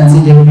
NCJP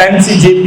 NCJP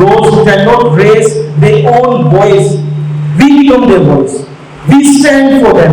those who cannot raise their own voice, we become their voice, we stand for them।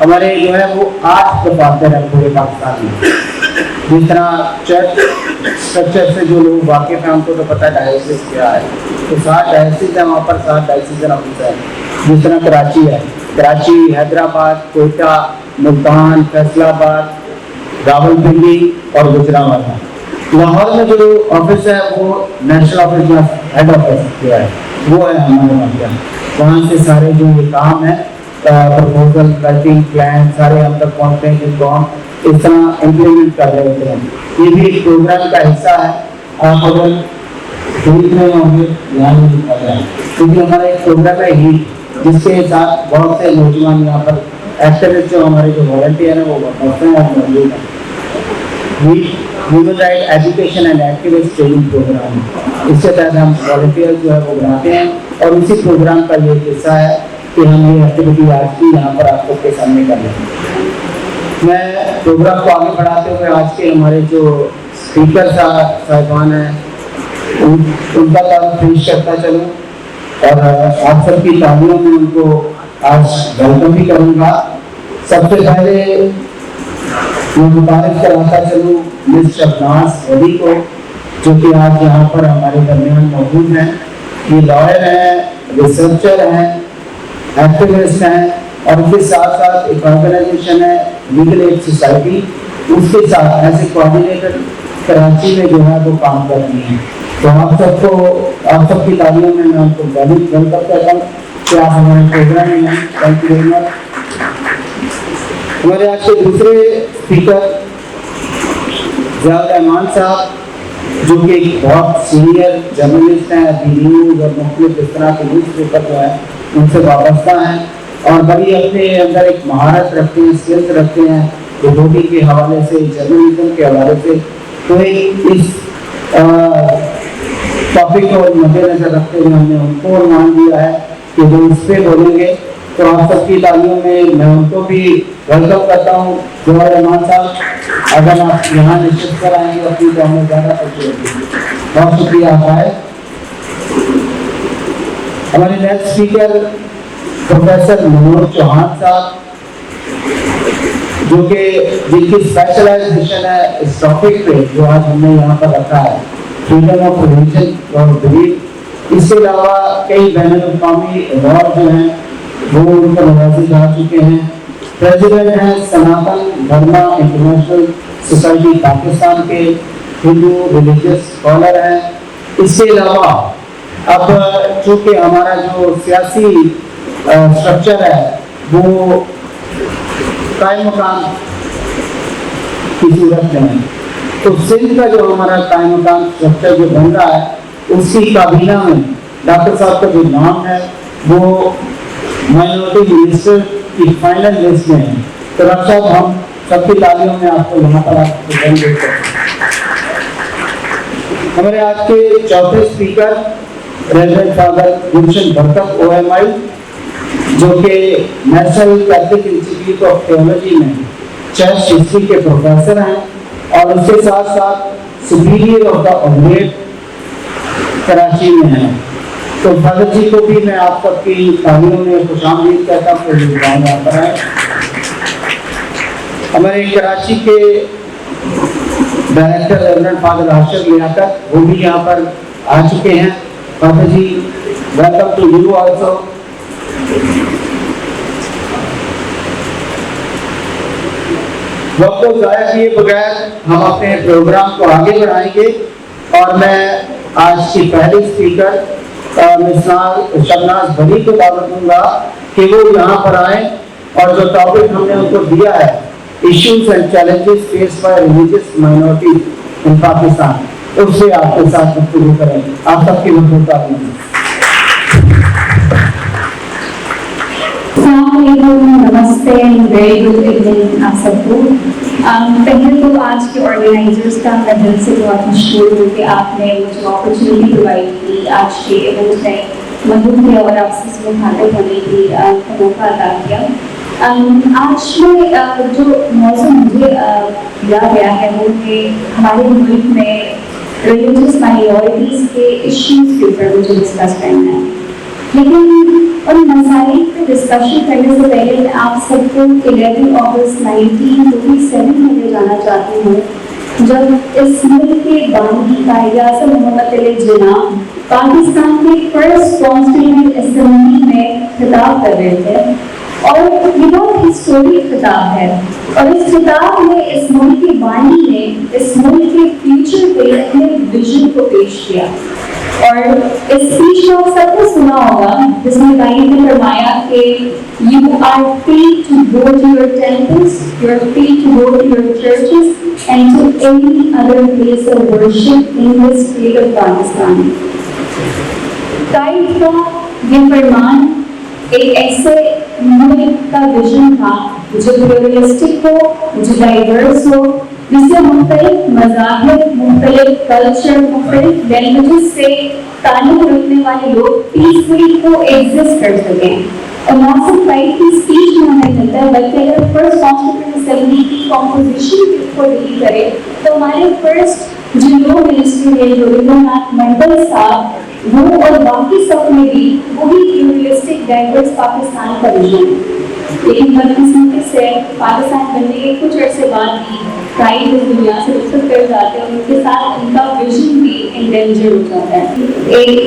ہمارے جو ہے وہ 8 دفاتر ہیں پورے پاکستان میں. جس طرح چرچ اسٹرکچر سے جو لوگ واقف ہیں ان کو تو پتہ ہے ڈائسس کیا ہے, تو 7 ڈائسس ہیں وہاں پر, 7 ڈائسس آفس ہیں. جس طرح کراچی ہے, کراچی, حیدرآباد, کوئٹہ, ملتان, فیصل آباد, راولپنڈی اور گجرانوالہ. لاہور میں جو آفس ہے وہ نیشنل آفس جو ہیڈ آفس جو ہے وہ ہے ہمارے وہاں. وہاں سے سارے جو یہ کام ہے پروپوزل رائٹنگ پلان سارے ہم تک پہنچتے ہیں جن کو ہم اس طرح امپلیمنٹ کر رہے ہوتے ہیں. یہ بھی ایک پروگرام کا حصہ ہے. آپ اگر دیکھ رہے ہوں گے یہاں نہیں کر رہے ہیں کیونکہ ہمارا ایک پروگرام ہے ہی جس کے ساتھ بہت سے نوجوان یہاں پر ایکٹیوسٹ جو ہمارے جو والنٹیئر ہیں وہ پہنچتے ہیں اور موجود ہیں. Human right education and activist training program, اس کے تحت ہم والنٹیئر جو ہے وہ بناتے ہیں اور اسی پروگرام کا یہ حصہ ہے کہ ہم یہ ایکٹیویٹی آج کی یہاں پر آپ کے سامنے کر رہے ہیں. میں پروگرام کو آگے بڑھاتے ہوئے آج کے ہمارے جو اسپیکر صاحبان ہیں ان کا تعارف پیش کرتا چلوں اور آپ سب کی تعلیموں میں ان کو آج ویلکم بھی کروں گا. سب سے پہلے میں متعارف کراتا چلوں مس شبناز ولی کو, جو کہ آج یہاں پر ہمارے درمیان موجود ہیں. یہ لائر ہیں, ریسرچر ہیں, ایکٹیوسٹ ہیں اور اس کے ساتھ ساتھ ایک آرگنائزیشن ہے لیگل ایڈ سوسائٹی, اس کے ساتھ ایسے کوآرڈینیٹر کراچی میں جو ہے وہ کام کرتی ہیں. تو آپ سب کی تعلیموں میں ان کو ویلکم کرتا ہوں کہ آپ ہمارے پروگرام میں ہیں. Thank you very much. ہمارے آج کے دوسرے اسپیکر ضیاء الرحمان صاحب, جو کہ ایک بہت سینئر جرنلسٹ ہیں, دی نیوز اور مختلف اس طرح کے نیوز پیپر جو ہیں ان سے وابستہ ہیں اور بڑی اپنے اندر ایک مہارت رکھتے ہیں, اسکلس رکھتے ہیں رپورٹنگ کے حوالے سے, جرنلزم کے حوالے سے. تو اس ٹاپک کو مد نظر رکھتے ہوئے ہم نے ان کو عنوان دیا ہے کہ جو اس پہ بولیں گے. تو آپ سب کی تعلیموں میں ان کو بھی ویلکم کرتا ہوں. ضیاء الرحمان صاحب, اگر آپ یہاں نشست کر آئیں گے اپنی تو ہمیں زیادہ خوشی ہوگی. بہت شکریہ آپ آئے. ہمارے next speaker professor Manoj Chauhan صاحب, جو کہ جن کی اسپیشلائزیشن ہے اس ٹاپک پہ جو آج ہم نے یہاں پر رکھا ہے, فریڈم آف ریلیجن اور بلیف. اس کے علاوہ کئی بین الاقوامی ایوارڈ جو ہیں وہ ان کو نوازے جا چکے ہیں. پریزیڈنٹ ہیں سناتن دھرما انٹرنیشنل سوسائٹی پاکستان کے, ہندو ریلیجیس اسکالر ہیں. اس کے علاوہ اب چونکہ ہمارا جو سیاسی اسٹرکچر ہے وہ قائم مقام کی صورت میں ہے, تو سندھ کا جو ہمارا قائم مقام اسٹرکچر جو بن رہا ہے اس کی کابینہ میں ڈاکٹر صاحب کا جو نام ہے وہ مائنورٹی منسٹر کی فائنل لسٹ میں ہے. تو ڈاکٹر صاحب ہم سب کی تعلیموں میں آپ کو یہاں پر آپ کو کرتے ہیں. ہمارے آج کے چوتھے اسپیکر ریورنڈ فادر گلشن برکت OMI, جو کہ national Catholic institute of theology میں چرچ ہسٹری کے پروفیسر ہیں اور اس کے ساتھ ساتھ سپیریئر آف دا اولیٹ کراچی میں ہیں. تو فادر جی کو بھی میں آپ سب کی تعلیموں میں خوش آمدید کہتا ہوں کہ یہاں پر آئے. ہمارے کراچی کے director reverend father Rashid Liaquat وہ بھی یہاں پر آ چکے ہیں. Father ji welcome to you also. وقت کو ضائع کیے بغیر ہم اپنے پروگرام کو آگے بڑھائیں گے اور میں آج کی پہلی اسپیکر شبناز ولی کو دعوت دوں گا کہ وہ یہاں پر آئیں اور جو ٹاپک ہم نے ان کو دیا ہے issues and challenges face by religious minorities in Pakistan, اس سے آپ کے ساتھ گفتگو کریں. آپ سب کی مدد السلام علیکم, نمستے, ویری گڈ ایوننگ آپ سب کو. پہلے تو آج کے آرگنائزرس کا میں دل سے بہت مشکور ہوں کہ آپ نے مجھے اپرچونیٹی پرووائڈ کی آج کے ایونٹ میں موجود تھے اور آپ سے مخاطب ہونے کی موقع عطا کیا. آج میں جو موضوع مجھے دیا گیا ہے وہ ہے ہمارے ملک میں ریلیجیس مائنورٹیز کے ایشوز کے اوپر مجھے ڈسکس کرنا ہے. لیکن ان مسائل پہ ڈسکشن کرنے سے پہلے میں آپ سب کو 11 اگست 1927 میں لے جانا چاہتی ہوں، جب اس ملک کے بانی قائد اعظم محمد علی جناح پاکستان کے فرسٹ کانسٹیٹیوئنٹ اسمبلی میں خطاب کر رہے تھے، اور یہ بہت ہسٹورک خطاب ہے، اور اس خطاب میں اس ملک کے بانی نے اس ملک کے فیوچر پہ اپنے ویژن کو پیش کیا، اور اس اسپیچ کو آپ سب نے سنا ہوگا جس میں قائد نے فرمایا کہ you are free to go to your temples, you are free to go to your churches and to any other place of worship in this state of Pakistan. Quaid کا یہ فرمان ایک ایسے ملک کا ویژن تھا جو پلورلسٹک ہو، جو ڈائیورس ہو، جس سے مختلف مذاہب، مختلف کلچر، مختلف لینگویجز سے تعلق رکھنے والے لوگ پیسفلی کو ایگزسٹ کر سکیں۔ اور نہ صرف قائد کی اسپیچ میں ہمیں ملتا ہے بلکہ اگر فرسٹ کانسٹیٹیوئنٹ اسمبلی کی کمپوزیشن کو ڈیل کرے تو ہمارے فرسٹ جو لو منسٹری ہے، جو رضوانات منڈل صاحب، وہ اور باقی سب میں بھی وہی پلورلسٹک ڈائیورس پاکستان کا ویژن ہے۔ لیکن بدقسمتی سے پاکستان بننے کے کچھ عرصے بعد بھی قائد اس دنیا سے رخصت کر جاتے ہیں، اور ان کے ساتھ ان کا ویژن بھی انڈینجر ہو جاتا ہے۔ ایک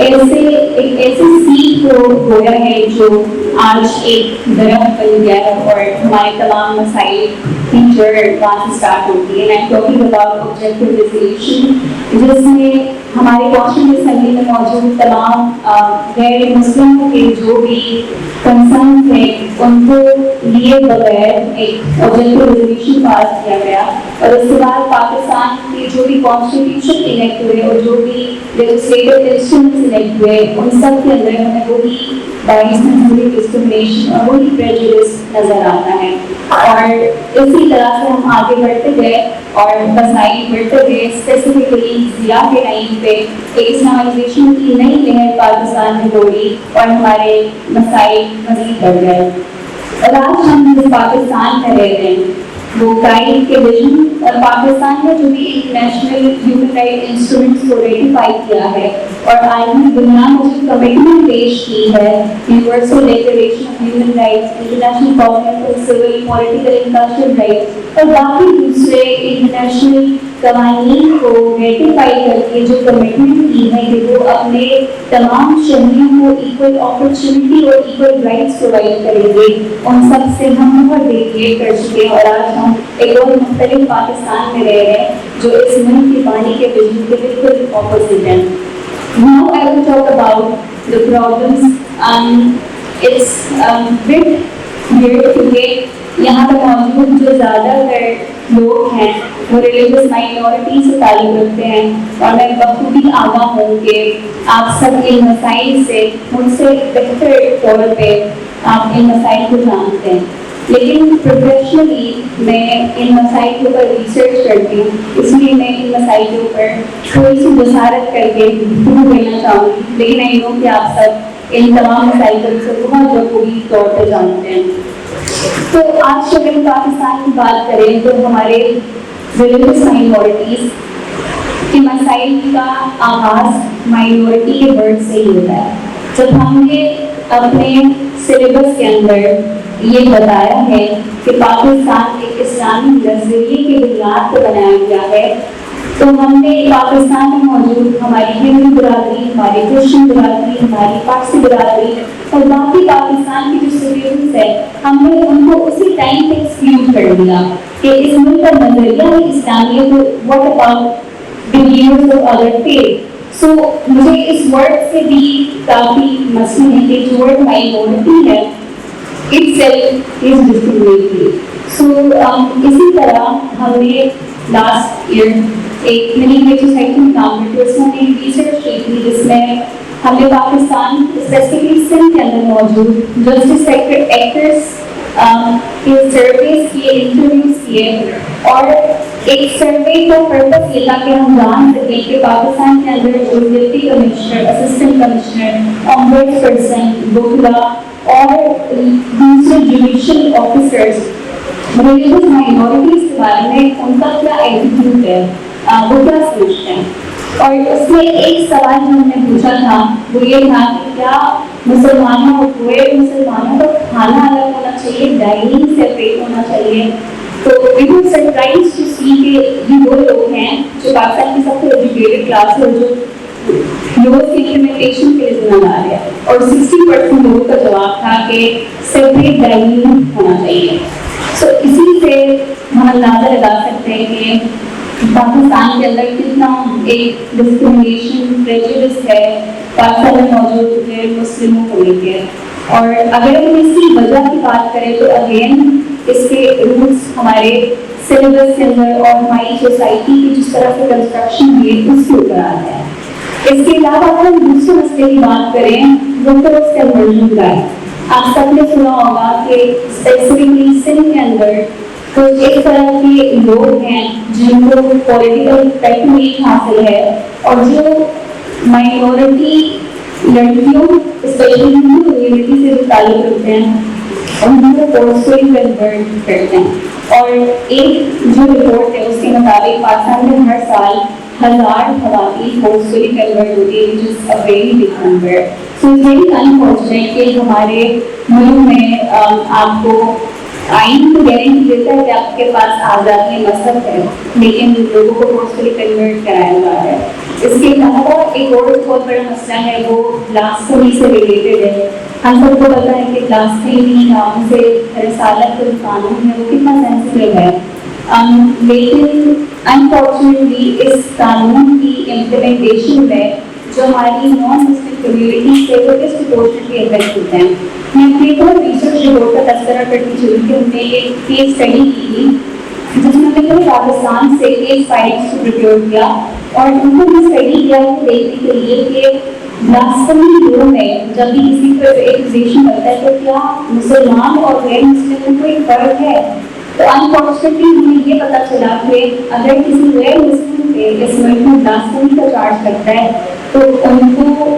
ایسی سیٹ کو گویا ہے جو آج ایک درخت بن گیا ہے، اور ہمارے تمام مسائل فیچر وہاں سے اسٹارٹ ہوتی ہے۔ میں ٹاکنگ اباؤٹ آبجیکٹو ریزولوشن، جس میں ہمارے کانسٹیٹیوئنٹ اسمبلی میں موجود تمام غیر مسلموں کے جو بھی کنسرن تھے ان کو لیے بغیر ایک آبجیکٹو ریزولوشن پاس کیا گیا، اور اس کے بعد پاکستان کے جو بھی کانسٹیٹیوشن الیکٹ ہوئے اور جو بھی لیجسلیٹو انسٹرومنٹس الیکٹ ہوئے ان سب کے اندر ہمیں وہی باعث نظری ڈسکرمنیشن اور وہی پریجوڈس نظر آتا ہے، اور اسی طرح سے ہم آگے بڑھتے گئے اور مسائل بڑھتے گئے۔ اسپیسیفکلی ضیاء کے ٹائم پہ ایک اسلامائزیشن کی نئی لہر پاکستان میں دوڑی اور ہمارے مسائل مزید بڑھ گئے، اور آج ہم جس پاکستان میں رہ رہے ہیں وہ قائد کے ویژن اور پاکستان میں جو بھی انٹرنیشنل ہیومن رائٹ انسٹرومنٹس کو ریٹیفائی کیا ہے اور عالمی دنیا میں جو کمٹمنٹ پیش کی ہے، universal declaration of human rights, international covenant on civil, political and cultural rights, اور باقی دوسرے انٹرنیشنل قوانین کو ریٹیفائی کر کے جو کمٹمنٹ کی ہے کہ وہ اپنے تمام شہریوں کو ایکول اپرچونٹی اور ایکول رائٹس پرووائڈ کریں گے، ان سب سے ہم بہت ڈیویٹ کر چکے ہیں، اور آج ہم ایک اور مختلف پاکستان میں رہ رہے ہیں جو اس ملک کے پانی کے ویژن کے بالکل اپوزٹ ہے۔ Now I will talk about the problems. It's bit weird کیونکہ یہاں پر موجود جو زیادہ تر لوگ ہیں وہ ریلیجس مائنورٹی سے تعلق رکھتے ہیں، اور میں بخوبی آگاہ ہوں کہ آپ سب ان مسائل سے مجھ سے بہتر طور پہ آپ ان مسائل کو جانتے ہیں، لیکن پروفیشنلی میں ان مسائل کے اوپر ریسرچ کرتی ہوں، اس لیے میں ان مسائل کے اوپر تھوڑی سی جسارت کر کے گفتگو کرنا چاہوں گی، لیکن میں ہوں کہ آپ سب ان تمام مسائل کو بہت بخوبی طور پہ جانتے ہیں۔ تو آج جب ہم پاکستان کی بات کریں تو ہمارے ریلیجس مائنورٹیز کے مسائل کا آغاز مائنورٹی کے ورڈ سے ہی ہوتا ہے۔ جب ہم نے اپنے سلیبس کے اندر یہ بتایا ہے کہ پاکستان ایک اسلامی نظریے کی بنیاد پر بنایا گیا ہے، تو ہم نے پاکستان میں موجود ہماری ہندو برادری، ہماری کرسچن برادری، ہماری پارسی برادری اور باقی پاکستان کی جو سٹیزنس ہیں، ہم نے ان کو اسی ٹائم پہ ایکسکلوڈ کر دیا کہ اس ملک کا نظریہ ہے اسلامیہ، تو what about believers of other faith. So مجھے اس ورڈ سے بھی کافی مسئلہ ہے کہ جو ورڈ مائنورٹی ہے itself is discriminatory. So اسی طرح ہم نے لاسٹ ایئر ایک منی ویج سوسائٹی میں کام کرتے اس میں ایک ریسرچ کی تھی جس میں ہم نے پاکستان اسپیسیفکلی سندھ کے اندر موجود جسٹس سیکٹر ایکٹرس کے سرویز کیے، انٹرویوز کیے، اور ایک سروے کا پرپس یہ تھا کہ ہم جان سکیں کہ پاکستان کے اندر جو deputy commissioner, assistant commissioner, ombudsperson, وکلا اور دوسرے جوڈیشل آفیسرز ریلیجس مائنورٹیز کے بارے میں ان کا کیا ایٹیٹیوڈ ہے، وہ کیا سوچتے ہیں۔ اور اس میں ایک سوال جو ہم نے پوچھا تھا وہ یہ تھا کہ کیا مسلمانوں اور غیر مسلمانوں کا کھانا الگ ہونا چاہیے, ڈائننگ سیپریٹ ہونا چاہیے. تو وی ور سرپرائز ٹو سی کہ یہ وہ لوگ ہیں جو پاکستان کی سب سے ایجوکیٹڈ کلاس ہے جو لوگوں کی امپلیمنٹیشن کے لیے ذمہ دار ہے, اور 60% لوگوں کا جواب تھا کہ سیپریٹ ڈائننگ ہونا چاہیے. سو اسی سے ہم اندازہ لگا سکتے ہیں کہ پاکستان کے اندر کتنا ایک ڈسکریمنیشن پریجوڈس ہے پاکستان میں موجود غیر مسلموں کو لے کے. اور اگر ہم اس کی وجہ کی بات کریں تو اگین اس کے روٹس ہمارے سلیبس کے اندر اور ہماری سوسائٹی کی جس طرح سے کنسٹرکشن ہوئی اس کے اوپر آتا ہے. اس کے علاوہ اگر ہم دوسرے مسئلے کی بات کریں وہ تو اس کنورژن کا ہے. آپ سب نے سنا ہوگا کہ اسپیسیفکلی سندھ کے اندر کچھ اس طرح کے لوگ ہیں جن کو پولیٹیکل ٹیکنیک حاصل ہے اور جو مائنورٹی لڑکیوں اسپیشلی ہندو کمیونٹی سے جو تعلق رکھتے ہیں ان کو فورسفلی کنورٹ کرتے ہیں. اور ایک جو رپورٹ ہے اس کے مطابق پاکستان میں ہر سال 1000 خواتین فورسفلی کنورٹ ہوتی ہے, which is a very big number. So it's very unfortunate کہ ہمارے ملک میں آپ کو آئین تو گارنٹی دیتا ہے کہ آپ کے پاس آزادی مذہب ہے لیکن لوگوں کو فورسفلی کنورٹ کرایا جا رہا ہے. اس کے علاوہ ایک اور بہت بڑا مسئلہ ہے وہ بلاسفیمی سے ریلیٹڈ ہے. ہم سب کو پتا ہے کہ بلاسفیمی نام سے رسالت کا قانون ہے وہ کتنا سینسٹیو ہے, لیکن انفارچونیٹلی اس قانون کی امپلیمنٹیشن میں جو ہماری نان مسلم کمیونٹی سے وہ ڈسپروپورشنیٹلی افیکٹ ہوتے ہیں. میں اپنے ایک ریسرچ رپورٹ کا تذکرہ کرتی چلوں کہ ہم نے ایک کیس اسٹڈی کی تھی جس میں ہم نے پاکستان سے کیس فائلس کو پریپیئر کیا اور ان کو بھی اسٹڈی کیا دیکھنے کے لیے کہ بلاسفیمی لو میں جب بھی کسی پر ایکوزیشن کرتا ہے تو کیا مسلمان اور غیر مسلم میں کوئی فرق ہے. تو انفارچونیٹلی ہمیں یہ پتہ چلا کہ اگر کسی غیر مسلم پہ اس ملک میں بلاسفیمی کا چارج کرتا ہے تو ان کو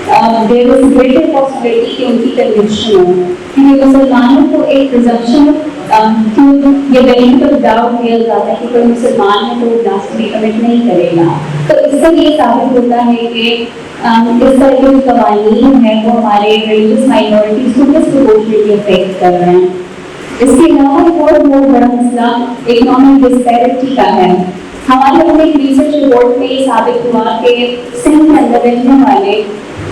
there is greater possibility کہ ان کی کنوکشن ہو, کیونکہ مسلمانوں کو ایک پرزمپشن یہ بینیفٹ آف ڈاؤٹ دیا جاتا ہے کہ کوئی مسلمان ہے تو وہ بلاسفیمی کمٹ نہیں کرے گا. تو اس سے یہ ثابت ہوتا ہے کہ اس طرح کے جو قوانین ہیں وہ ہمارے ریلیجیس مائنورٹیز کو ڈسپروپورشنیٹلی افیکٹ کر رہے ہیں. اس کے علاوہ ایک اور بہت بڑا مسئلہ اکنامک ڈسپیرٹی کا ہے. ہمارے اپنے ایک ریسرچ رپورٹ میں یہ ثابت ہوا کہ سندھ کے اندر رہنے والے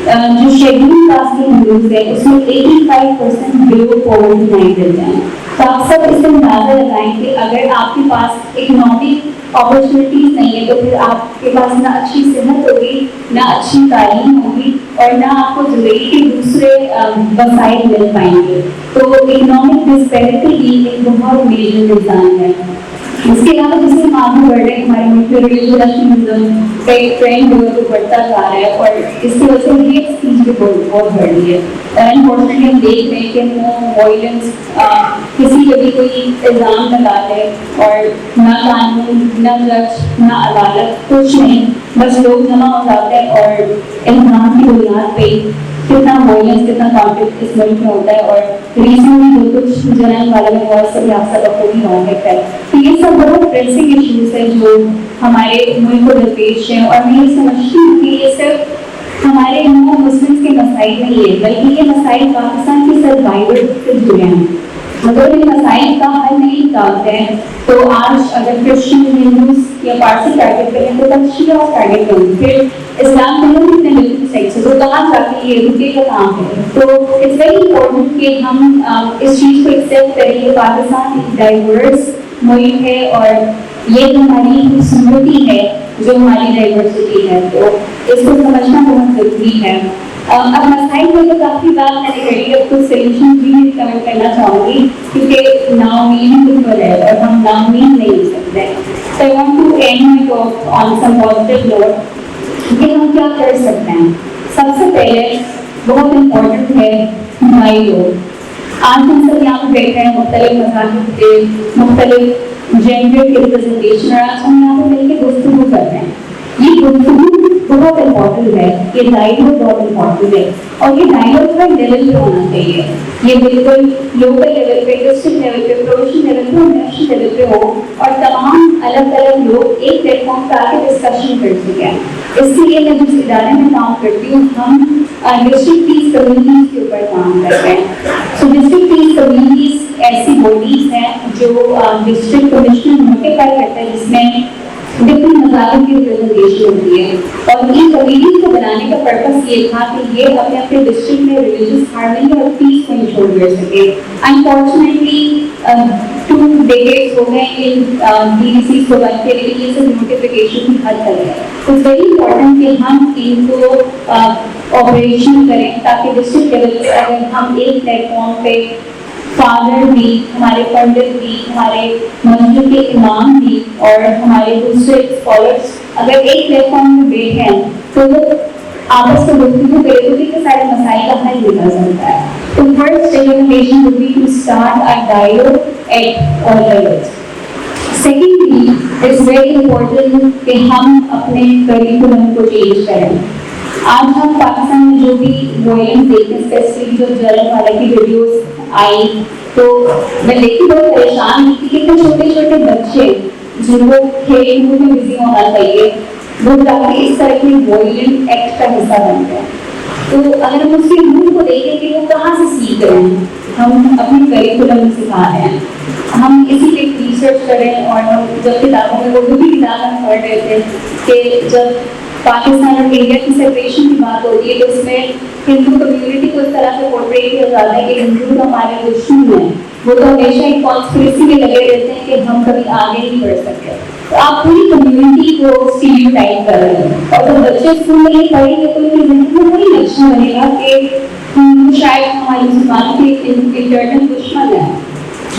جو شیڈول کاسٹ کے ہندوز ہیں اس میں 85% بلو پاورٹی لائن رہتے ہیں. تو آپ سب اس سے اندازہ لگائیں کہ اگر آپ کے پاس اکنامک اپرچونیٹیز نہیں ہے تو پھر آپ کے پاس نہ اچھی صحت ہوگی, نہ اچھی تعلیم ہوگی اور نہ آپ کو زندگی کے دوسرے وسائل مل پائیں گے. تو اکنامک ڈسپیرٹی بھی ایک بہت میجر ریزن ہے. اس کے علاوہ جیسے ہم آگے بڑھ رہے ہیں ہمارے ملک میں ریلیجنزم کا ایک ٹرینڈ بڑھتا جا رہا ہے اور اس کی وجہ سے ہیٹ اسپیچ بھی بہت بڑھ رہی ہے. انفارچونیٹلی ہم دیکھ رہے ہیں کہ نو وائلنس, کسی پہ بھی کوئی الزام لگا دے اور نہ قانون نہ جج نہ عدالت کچھ نہیں, بس لوگ جمع ہو جاتے ہیں اور الزام کی بنیاد پہ کتنا وائلنس کتنا کانفلکٹ اس ملک میں ہوتا ہے. اور ریسنٹلی جو کچھ جنرل والے میں بہت ساری آپ سب کو بھی واقف ہے. تو یہ سب بہت پریسنگ ایشوز ہیں جو ہمارے ملک کو درپیش ہیں اور میں یہ سمجھتی ہوں کہ یہ صرف ہمارے نان مسلمس کے مسائل نہیں ہے بلکہ یہ مسائل پاکستان کی سروائیول سے جڑے ہیں. اگر ان مسائل کا حل نہیں نکالتے ہیں تو آج اگر کرسچن ہندوز یا پارسی ٹارگیٹ کریں تو تب شیعہ ٹارگیٹ کریں, پھر اسلام کے لوگ اتنے ملکی سائڈ سے تو کہاں جا کے یہ رکے کا کام ہے. تو اٹس ویری امپورٹنٹ کہ ہم اس چیز کو ایکسیپٹ کریں کہ پاکستان ایک ڈائیورس ملک ہے اور یہ ہماری خوبصورتی ہے جو ہماری ڈائیورسٹی ہے. تو اس کو سمجھنا بہت ضروری ہے. اب مسائل میں تو کافی بات میں نے کری, اب کچھ سلیوشن بھی میں ریکمینڈ کرنا چاہوں گی کیونکہ ناامید بالکل ہے اور ہم ناامید نہیں ہو سکتے. So I want to end my talk on some positive note کہ ہم کیا کر سکتے ہیں. سب سے پہلے بہت امپورٹنٹ ہے ہماری لوگ. آج ہم سب یہاں پہ بیٹھے ہیں مختلف مذاہب کے مختلف جینڈر کے ریپرزنٹیشن اور آج ہم یہاں پہ مل کے گفتگو کر رہے ہیں. یہ گفتگو بہت امپورٹنٹ ہے, یہ ڈائیلاگ بہت امپورٹنٹ ہے اور یہ ڈائیلاگ ہر لیول پہ ہونا چاہیے. یہ بالکل لوکل لیول پہ, ڈسٹرکٹ لیول پہ, پروونشل لیول پہ اور نیشنل لیول پہ ہو اور تمام الگ الگ لوگ ایک پلیٹ فارم پہ آ کے ڈسکشن کر سکیں. اس لیے میں جس ادارے میں کام کرتی ہوں ہم ڈسٹرکٹ پیس کمیونٹیز کے اوپر کام کر رہے ہیں. سو ڈسٹرکٹ پیس کمیونٹیز ایسی باڈیز ہیں جو ڈسٹرکٹ کمشنر نوٹیفائی کرتا ہے جس میں ڈفرینٹ مذاہب کی ریپرزنٹیشن ہوتی ہے. اور ان کمیٹیز کو بنانے کا پرپس یہ تھا کہ یہ اپنے اپنے ڈسٹرکٹ میں ریلیجیس ہارمنی اور پیس کو انشور کر سکے. انفارچونیٹلی 2 decades ہو گئے ان DDCs کو بن کے, لیکن یہ سب نوٹیفیکیشن کی حد تک ہے. تو ویری امپورٹنٹ کہ ہم ان کو آپریشن کریں تاکہ ڈسٹرکٹ لیول پہ اگر ہم ایک پلیٹ فارم پہ فادر بھی, ہمارے پنڈت بھی, ہمارے مسجد کے امام بھی اور ہمارے دوسرے اسکالرس اگر ایک پلیٹ فارم میں بیٹھے ہیں تو وہ آپس میں گفتگو کرے تو کہ سارے مسائل کا حل نکل سکتا ہے. تو first recommendation would be to start a dialogue at all levels. Secondly, it's very important کہ ہم اپنے کریکولم کو چینج کریں. آج ہم پاکستان میں جو بھی وائلنس دیکھتے ہیں, اسپیشلی جو جرم والا کی ویڈیوز آئی تو میں دیکھ کے بہت پریشان ہوئی کہ اتنے چھوٹے چھوٹے بچے جن کو کھیل کود میں بزی ہونا چاہیے وہ جا کے اس طرح کے وائلنٹ ایکٹ کا حصہ بنتے ہیں. تو اگر ہم اس کے روح کو دیکھیں کہ وہ کہاں سے سیکھ رہے ہیں, ہم اپنے کریکولم میں سکھا رہے ہیں, ہم اسی پہ ریسرچ کریں. اور ہم جب کتابوں میں اردو کی کتاب ہم پڑھ رہے تھے کہ جب پاکستان اور انڈیا کی سیپریشن کی بات ہوتی ہے تو اس میں ہندو کمیونٹی کو اس طرح سے پورٹریٹ کیا جاتا ہے کہ ہندو تو ہمارے دشمن ہیں, وہ تو ہمیشہ ایک کانسپریسی میں لگے رہتے ہیں کہ ہم کبھی آگے نہیں بڑھ سکتے. تو آپ پوری کمیونٹی کو اسٹیریوٹائپ کر رہے ہیں, اور جب بچے اسکول میں یہ پڑھیں گے تو ان کی زندگی میں وہی لکشن بنے گا کہ ہندو شاید ہمارے مسلمانوں کے انٹرنل دشمن ہے.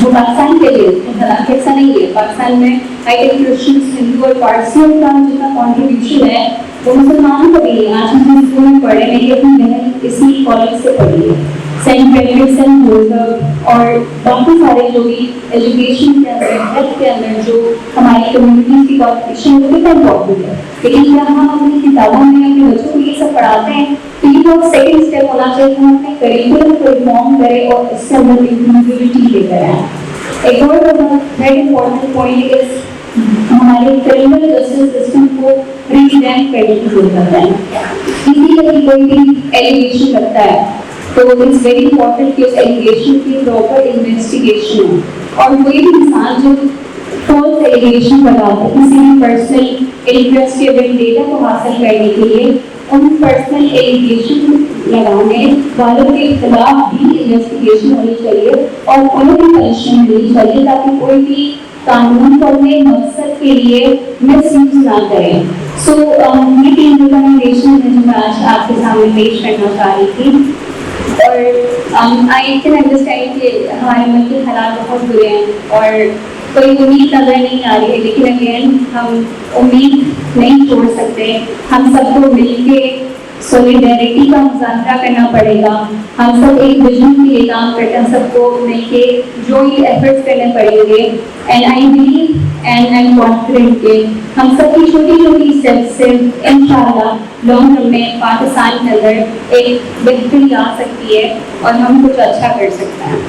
وہ پاکستان کے لیے حالانکہ ایسا نہیں ہے. پاکستان میں آئی تھنک کرسچنس, ہندو اور پارسیوں کا جتنا کانٹریبیوشن ہے وہ مسلمانوں کو بھی ہے. آج ہم اسکول میں پڑھے میری اپنی بہن اسی کالج سے پڑھی ہے, سینٹ پیٹرک, سینٹ جوزف اور باقی سارے جو بھی ایجوکیشن کے اندر, ہیلتھ کے اندر جو ہماری کمیونٹیز کی کانٹریبیوشن وہ کتنا امپورٹنٹ ہے. لیکن کیا ہم اپنی کتابوں میں اپنے بچوں کو یہ سب پڑھاتے ہیں؟ تو یہ بہت سیکنڈ اسٹیپ ہونا چاہیے کہ ہم اپنے کریکولم کو ریفارم کریں اور اس سے اندر انکلوزیوٹی لے کر آئیں. ایک اور ویری امپورٹنٹ پوائنٹ ہے ہمارے کرمنل جسٹس سسٹم کو ریویمپ کرنے کی ضرورت ہے. کسی کا بھی کوئی بھی ایلیگیشن لگتا ہے تو اٹس ویری امپورٹنٹ کہ اس ایلیگیشن کی پراپر انویسٹیگیشن ہو. اور کوئی بھی انسان جو فالس ایلیگیشن لگاتا ہے کسی بھی پرسنل انٹرسٹ یا ڈیٹا کو حاصل کرنے کے لیے, ان پرسنل ایلیگیشن لگانے والوں کے خلاف بھی انویسٹیگیشن ہونی چاہیے اور انہیں بھی پنشمنٹ ملنی چاہیے تاکہ کوئی بھی قانون کو اپنے مقصد کے لیے مس یوز نہ کریں. سو یہ 3 ریکمنڈیشن ہے جو میں آج آپ کے سامنے پیش کرنا چاہ رہی تھی. اور آئی کین انڈرسٹینڈ کہ ہمارے ملک کے حالات بہت برے ہیں اور کوئی امید نظر نہیں آ رہی ہے, لیکن اگین ہم امید نہیں چھوڑ سکتے. ہم سب کو مل کے سولیڈیرٹی کا مظاہرہ کرنا پڑے گا. ہم سب ایک ویژن کے لیے کام کرتے ہیں, سب کو مل کے جوائنٹ ایفرٹس کرنے پڑیں گے. And I believe and I am confident کہ ہم سب کی چھوٹی چھوٹی اسٹیپس سے انشاءاللہ لانگ رن میں پاکستان کے اندر ایک بہتری آ سکتی ہے اور ہم کچھ اچھا کر سکتے ہیں.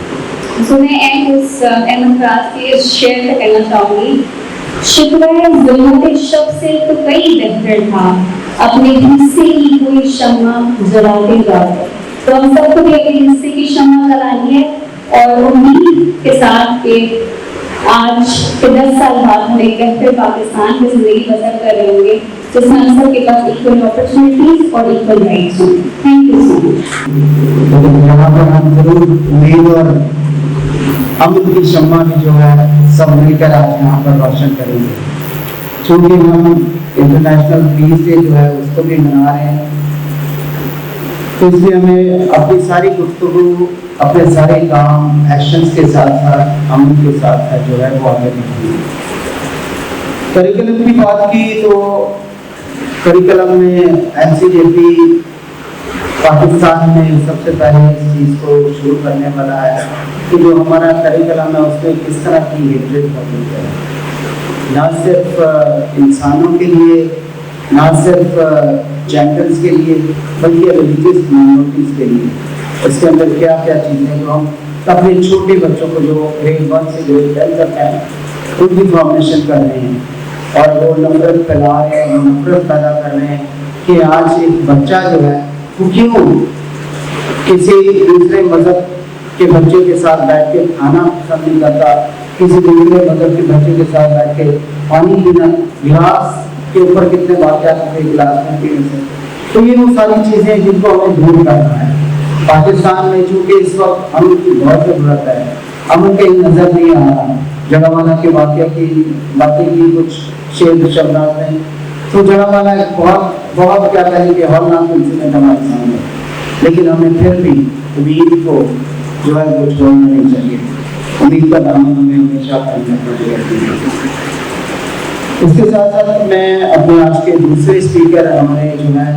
سو میں اس احمد فراز کے اس شعر سے کہنا چاہوں گی, شکوہ ظلمت شب سے تو کئی بہتر تھا, اپنے حصے کی کوئی شمع جلاتے جاتے. تو ہم سب کو بھی اپنے حصے کی شمع جلانی ہے اور امید کے ساتھ کہ آج کے 10 سال بعد ہم ایک بہتر پاکستان میں زندگی بسر کر رہے ہوں گے جس میں ہم سب کے پاس ایکول اپرچونیٹیز اور ایکول رائٹس ہوں. تھینک یو سو مچ. یہاں پر ہم ضرور امید اور امن کی شمع بھی جو ہے سب مل کر آج یہاں پر روشن کریں گے. چونکہ ہم انٹرنیشنل پیس ڈے جو ہے اس کو بھی منا رہے ہیں تو اس لیے ہمیں اپنی ساری گفتگو, اپنے سارے کام ایکشنز کے ساتھ ساتھ امن کے ساتھ ساتھ جو ہے وہ آگے بڑھیں گے. کریکلم کی بات کی تو کریکلم میں NCJP پاکستان میں سب سے پہلے اس چیز کو شروع کرنے والا ہے کہ جو ہمارا کریکلم ہے اس میں کس طرح کی ہیٹریڈ موجود ہے, نہ صرف انسانوں کے لیے, نہ صرف جینڈرز کے لیے, بلکہ ریلیجیس مائنورٹیز کے لیے. اس کے اندر کیا کیا چیزیں جو ہم اپنے چھوٹے بچوں کو جو گریڈ 1 سے گریڈ 10 تک ہیں ان کی فارمیشن کر رہے ہیں. اور وہ نفرت پھیلا رہے ہیں، نفرت پیدا کر رہے ہیں کہ آج ایک بچہ جو ہے وہ کیوں کسی دوسرے مذہب کے بچے کے ساتھ بیٹھ کے کھانا پسند نہیں کرتا، کسی دوسرے مذہب کے بچے کے ساتھ بیٹھ کے پانی پینا، گلاس کے اوپر کتنے واقعات ہوتے ہیں گلاس میں پینے سے. تو یہ وہ ساری چیزیں جن کو ہمیں دور کرنا ہے. پاکستان میں چونکہ اس وقت امن کی بہت ضرورت ہے، امن کہیں نظر نہیں آ رہا. جڑوانا کے واقعہ کی باتیں کی کچھ شعر شبنات نے، تو جڑوانا ایک بہت کیا کہیں کہ ہولناک انسیڈنٹ ہمارے سامنے، لیکن ہمیں پھر بھی امید کو جو ہے وہ چھوڑنا نہیں چاہیے. امید کا دامن ہمیں ہمیشہ پھیلنا چاہیے. اس کے ساتھ ساتھ میں اپنے آج کے دوسرے اسپیکر ہمارے جو ہیں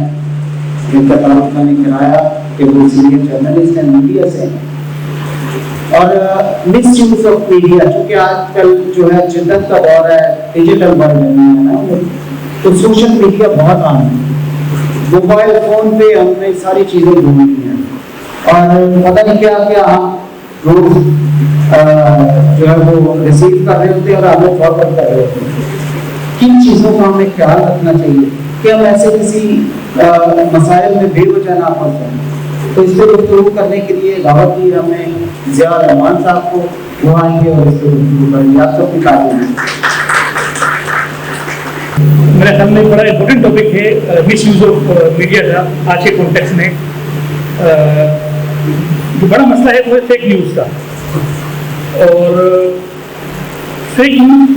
جن کا تعلق میں نے کرایا کہ وہ سینئر جرنلسٹ ہیں، میڈیا سے ہیں. اور مس یوز آف میڈیا، چونکہ آج کل جو ہے جدت کا دور ہے، ڈیجیٹل ورلڈ ہے نا، تو سوشل میڈیا بہت عام ہے. موبائل فون پہ ہم نے ساری چیزیں ڈھونڈی ہیں اور پتہ نہیں کیا کیا ہم لوگ جو ہے وہ ریسیو کر رہے ہوتے ہیں اور ہمیں فارورڈ کر رہے ہوتے ہیں. کن چیزوں کا ہمیں خیال رکھنا چاہیے کہ ہم ایسے کسی مسائل میں بے وجہ نہ پھنس جائیں. تو اس پہ گفتگو کرنے کے لیے دعوت دی ہم نے ضیاء الرحمان صاحب کو، وہ آئیں گے اور اس پہ گفتگو کریں گے. آپ سب کی تعلیم میرے خیال میں بڑا امپورٹنٹ ٹاپک ہے مس یوز آف میڈیا کا آج کے کانٹیکس میں. جو بڑا مسئلہ ہے وہ ہے فیک نیوز کا. اور فیک نیوز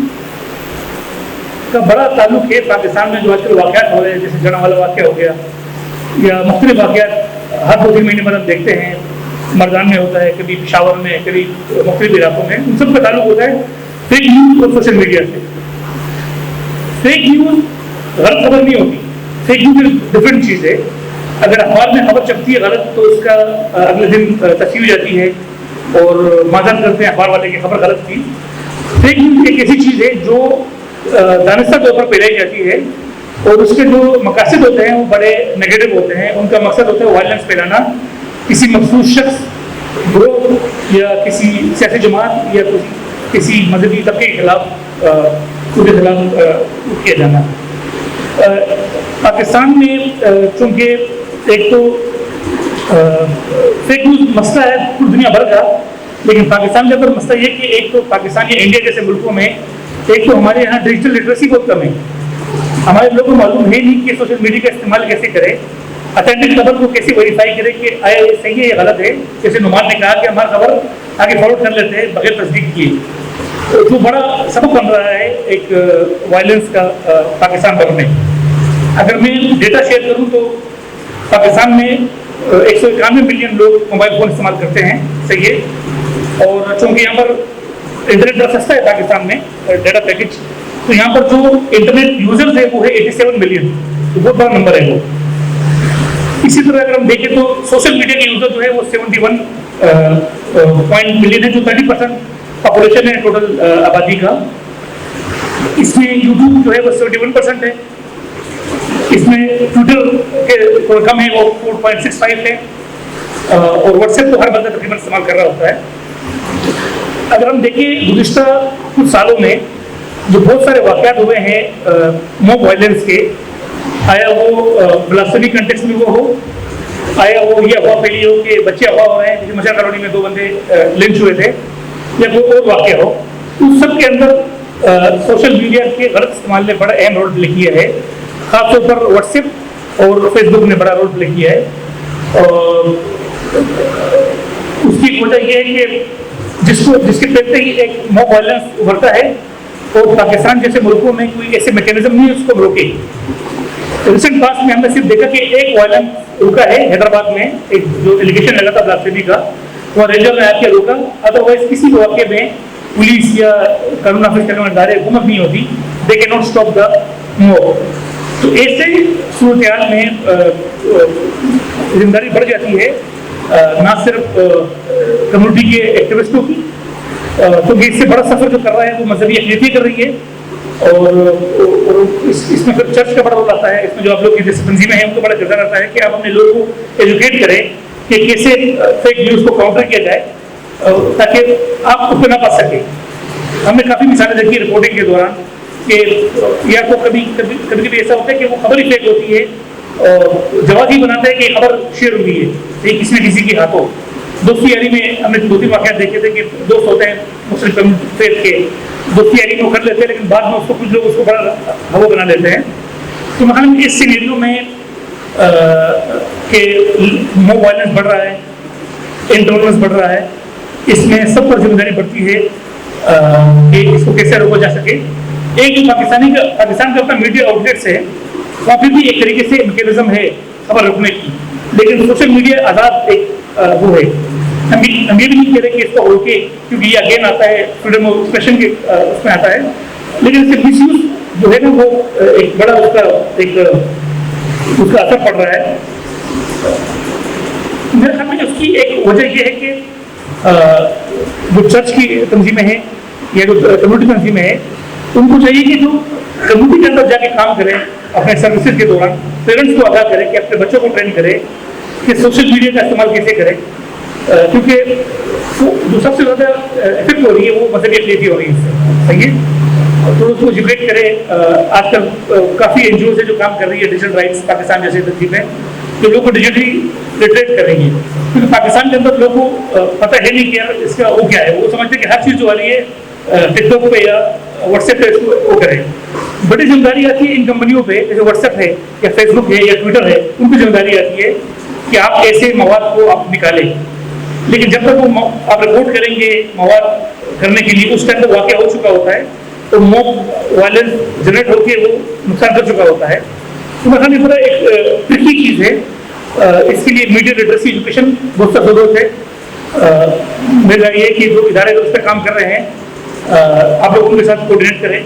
کا بڑا تعلق ہے پاکستان میں جو آج کل واقعات ہو رہے ہیں، جیسے جڑوالا واقعہ ہو گیا یا مختلف واقعات ہر 2-3 مہینے بعد ہم دیکھتے ہیں. مردان میں ہوتا ہے، کبھی پشاور میں، کبھی مختلف علاقوں میں. ان سب کا تعلق ہوتا ہے فیک نیوز اور سوشل میڈیا سے. فیک نیوز غلط خبر نہیں ہوتی. فیک نیوز ڈفرینٹ چیز ہے. اگر اخبار میں خبر چھپتی ہے غلط تو اس کا اگلے دن تصحیح ہو جاتی ہے اور معذرت کرتے ہیں اخبار والے کی خبر غلط تھی. فیک نیوز ایک ایسی چیز ہے جو دانستہ طور پر پھیلائی جاتی ہے اور اس کے جو مقاصد ہوتے ہیں وہ بڑے نیگیٹو ہوتے ہیں. ان کا مقصد ہوتا ہے وائلنس پھیلانا، کسی مخصوص شخص، گروہ یا کسی سیاسی جماعت یا کسی مذہبی طبقے کے خلاف کیا جانا. پاکستان میں چونکہ ایک تو فیک نیوز مسئلہ ہے پوری دنیا بھر کا، لیکن پاکستان کے اندر مسئلہ یہ کہ ایک تو پاکستان یا انڈیا جیسے ملکوں میں ایک تو ہمارے یہاں ڈیجیٹل لٹریسی بہت کم ہے. ہمارے لوگوں کو معلوم ہے نہیں کہ سوشل میڈیا کا استعمال کیسے کرے، اتھینٹک خبر کو کیسے ویریفائی کرے کہ آیا یہ صحیح ہے یا غلط ہے. جیسے نعمان نے کہا کہ ہماری خبر آگے فارورڈ کر لیتے ہیں بغیر تصدیق کیے. جو بڑا سبب بن رہا ہے ایک وائلنس کا پاکستان بھر میں. اگر میں ڈیٹا شیئر کروں تو پاکستان میں 191 ملین لوگ موبائل فون استعمال کرتے ہیں، صحیح ہے. اور چونکہ یہاں پر انٹرنیٹ بڑا سستا ہے پاکستان میں ڈیٹا پیکج، تو یہاں پر جو انٹرنیٹ یوزرز ہے وہ ہے 87 ملین، تو بہت بڑا نمبر ہے وہ. اسی طرح اگر ہم دیکھیں تو سوشل میڈیا کے یوزر جو ہے وہ 71 ملین ہے، جو 30% پاپولیشن ہے ٹوٹل آبادی کا. اس میں یوٹیوب جو ہے وہ 71% ہے. اس میں ٹویٹر کے تھوڑا کم ہے، وہ 4.65 ہے. اور واٹس ایپ تو ہر بندہ تقریباً استعمال کر رہا ہوتا ہے. اگر ہم دیکھیں گزشتہ کچھ سالوں میں جو بہت سارے واقعات ہوئے ہیں موب وائلنس کے، آیا وہ بلاسفمی کنٹیکس میں وہ ہو، آیا وہ یہ افواہ پھیلی ہو کہ بچے افواہ ہو رہے ہیں، جیسے مشہد کالونی میں 2 بندے لنچ ہوئے تھے، یا کوئی اور واقعہ ہو، اس سب کے اندر سوشل میڈیا کے غلط استعمال نے بڑا اہم رول پلے کیا ہے. خاص طور پر واٹس ایپ اور فیس بک نے بڑا رول پلے کیا ہے. اور اس کی وجہ یہ ہے کہ جس کے پیچھے ہی ایک موب وائلنس ابھرتا ہے اور پاکستان جیسے ملکوں میں کوئی ایسے میکینزم نہیں ہے اس کو روکے. ریسنٹ پاسٹ میں ہم نے صرف دیکھا کہ ایک وائلنس رکا ہے حیدرآباد میں، ایک جو ایلیگیشن لگا تھا بلاسفیمی کا، وہ رینجر نے آ کے روکا. ادروائز کسی واقعے میں پولیس یا قانون نافذ کرنے والے ادارے حکومت نہیں ہوتی، they can not stop the mob. تو ایسے صورتحال میں ذمہ داری بڑھ جاتی ہے نہ صرف کمیونٹی کے ایکٹیوسٹوں کی، کیونکہ اس سے بڑا سفر جو کر رہا ہے وہ مذہبی اقلیتیں کر رہی ہے. اور اس میں پھر چرچ کا بڑا رول آتا ہے. اس میں جو آپ لوگ کی جیسے تنظیمیں ہیں ان کو بڑا کردار آتا ہے کہ آپ اپنے لوگوں کو ایجوکیٹ کریں کہ کیسے فیک نیوز کو کاؤنٹر کیا جائے تاکہ آپ اس پہ نہ پھنس سکیں. ہم نے کافی مثالیں دیکھی رپورٹنگ کے دوران کہ یا تو کبھی ایسا ہوتا ہے کہ وہ خبر ہی فیک ہوتی ہے اور جواز ہی بناتا ہے کہ خبر شیئر ہوئی ہے کسی نہ کسی کے ہاتھوں. دوستی یاری میں ہم نے 2-3 واقعات دیکھے تھے کہ دوست ہوتے ہیں مسلم کمیونٹی کے, دوستی یاری میں وہ کر لیتے ہیں لیکن بعد میں اس کو کچھ لوگ اس کو بڑا ہوا بنا لیتے ہیں. تو مثلاً اس سینیریو میں کہ مو وائلنس بڑھ رہا ہے, انٹالرنس بڑھ رہا ہے, اس میں سب پر ذمہ داری پڑتی ہے کہ اس کو کیسے روکا جا سکے. ایک جو پاکستان کا اپنا میڈیا آؤٹ لیٹس ہے وہاں پھر بھی ایک طریقے سے میکینزم ہے خبر روکنے کی, لیکن سوشل میڈیا آزاد ایک وہ ہے. ہم یہ بھی نہیں کہہ رہے کہ اس کو روکے کیونکہ یہ اگین آتا ہے فریڈم آف ایکسپریشن کے اس میں آتا ہے, لیکن اس سے مس یوز جو ہے نا وہ ایک بڑا اس کا اثر پڑ رہا ہے. میرے خیال میں اس کی ایک وجہ یہ ہے کہ جو چرچ کی تنظیمیں ہیں یا جو کمیونٹی تنظیمیں ہیں ان کو چاہیے کہ جو کمیونٹی کے اندر جا کے کام کریں اپنے سروسز کے دوران, پیرنٹس کو آگاہ کریں کہ اپنے بچوں کو ٹرین کریں کہ سوشل میڈیا کا استعمال کیسے کریں, کیونکہ جو سب سے زیادہ افیکٹ ہو رہی ہے وہ مذہبی اقلیتی ہو رہی ہے اس سے. صحیح ہے, تو اس کو جبریٹ کریں. آج کل کافی این جی اوز ہے جو کام کر رہی ہے ڈیجیٹل رائٹس پاکستان جیسے تنظیمیں جو لوگوں کو ڈیجیٹلی لٹریٹ کر رہی ہے, کیونکہ پاکستان کے اندر لوگوں کو پتہ ہے نہیں کہ اس کا وہ کیا ہے. وہ سمجھتے ہیں کہ ہر چیز جو آ رہی ہے ٹک ٹاک پہ یا واٹس ایپ پہ اس کو وہ کریں. بڑی ذمہ داری آتی ہے ان کمپنیوں پہ جیسے واٹس ایپ ہے یا فیس بک ہے یا ٹویٹر ہے, ان کی ذمہ داری آتی ہے کہ آپ ایسے مواد کو آپ نکالیں. لیکن جب تک وہ آپ رپورٹ کریں گے مواد کرنے کے لیے اس ٹائم تک واقعہ ہو چکا ہوتا ہے تو موب وائلنس جنریٹ ہو کے وہ نقصان کر چکا ہوتا ہے. تو میں یہ پورا ایک ٹرکی چیز ہے. اس کے لیے میڈیا لٹریسی ایجوکیشن بہت سا ضرورت ہے. میرا یہ کہ جو ادارے اس پہ کام کر رہے ہیں آپ لوگ ان کے ساتھ کوآرڈینیٹ کریں.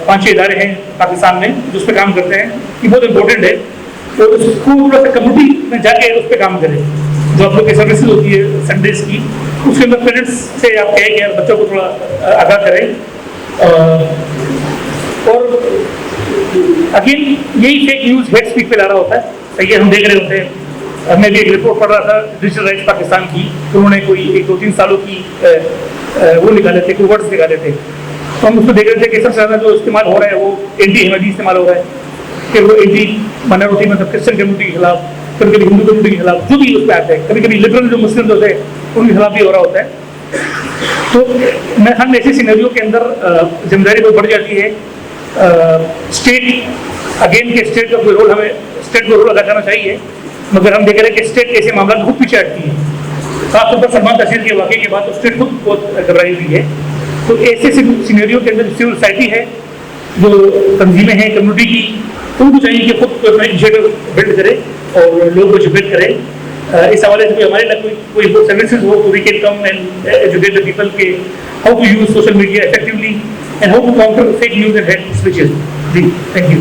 5-6 ادارے ہیں پاکستان میں جو اس پہ کام کرتے ہیں, یہ بہت امپورٹنٹ ہے. تو اس کو تھوڑا سا کمیونٹی میں جا کے اس پہ کام کریں. جو آپ لوگ کی سروسز ہوتی ہے سنڈیز کی, اس کے اندر پیرنٹس سے آپ کہیں کہ بچوں کو تھوڑا آگاہ کریں. اور اگین یہی فیک نیوز ہیٹ اسپیک پہ لا رہا ہوتا ہے. صحیح ہے, ہم دیکھ رہے ہوتے ہیں. میں بھی ایک رپورٹ پڑھ رہا تھا ڈیجیٹل رائٹس پاکستان کی, انہوں نے کوئی 1-2-3 سالوں کی وہ نکالے تھے, کوئی ورڈس نکالے تھے. تو ہم اس کو دیکھ رہے تھے کہ سب سے زیادہ جو استعمال ہو رہا ہے وہ اینٹی احمدی استعمال ہو رہا ہے, کہ وہ اینٹی مائنورٹی مطلب کرسچن کمیونٹی کے خلاف, کبھی کبھی ہندو کمیونٹی کے خلاف جو بھی اس پہ آتے ہیں, کبھی کبھی لبرل جو مسلم ہوتے ہیں ان کے خلاف بھی ہو رہا ہوتا ہے. تو میں خیال میں ایسے سینیریو کے اندر ذمہ داری بہت بڑھ جاتی ہے. اسٹیٹ اگین کے اسٹیٹ کا کوئی رول, ہمیں اسٹیٹ کو رول ادا کرنا چاہیے, مگر ہم دیکھ رہے ہیں کہ اسٹیٹ ایسے معاملات بہت پیچھے ہٹتی ہے. خاص طور پر سلمان تحصیل کے واقعے کے بعد اسٹیٹ خود بہت گھبرائی ہوئی ہے. تو ایسے سینیریو کے اندر سول سوسائٹی ہے, جو تنظیمیں ہیں کمیونٹی کی, ان کو چاہیے کہ خود اپنا انیشیٹو بلڈ کرے اور لوگوں کو ایجوکیٹ کرے. اس حوالے سے ہمارے نہ کوئی سروسز ہو تو we can come and educate the people کہ how to use social media effectively and how to counter fake news and hate speeches. جی تھینک یو.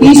30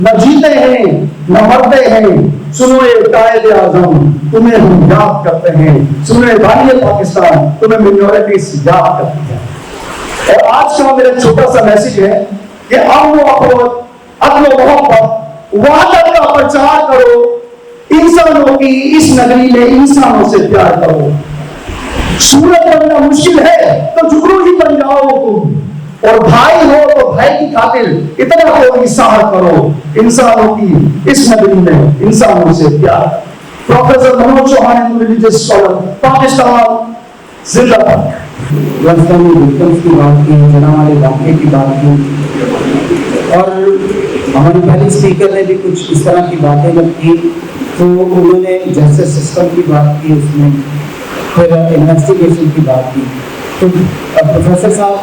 نہ جیتے ہیں نہ مرتے ہیں، سنو یہ قائد اعظم تمہیں ہم یاد کرتے ہیں، سنو یہ بھائی پاکستان تمہیں منورٹیز یاد کرتی ہیں۔ اور آج کا میرا چھوٹا سا میسج ہے کہ امن و اخوت، عدل و محبت، وحدت کا پرچار کرو، انسانوں کی اس نگری میں انسانوں سے پیار کرو۔ صورت بننا مشکل ہے تو جگرو ہی بن جاؤ تم، اور بھائی ہو تو بھائی کی خاطر اتنا کو انصاف کرو، انسانوں کی اس نگری میں انسانوں سے پیار۔ Professor Manoj Chauhan religious scholar, Pakistan زندہ باد۔ وطنی وکٹمس کی بات کی، جنا والے واقعے کی بات کی، اور ہماری پہلی اسپیکر نے بھی کچھ اس طرح کی باتیں جب کی تو انہوں نے جسٹس سسٹم کی بات کی، اس میں پھر انویسٹیگیشن کی بات کی۔ تو پروفیسر صاحب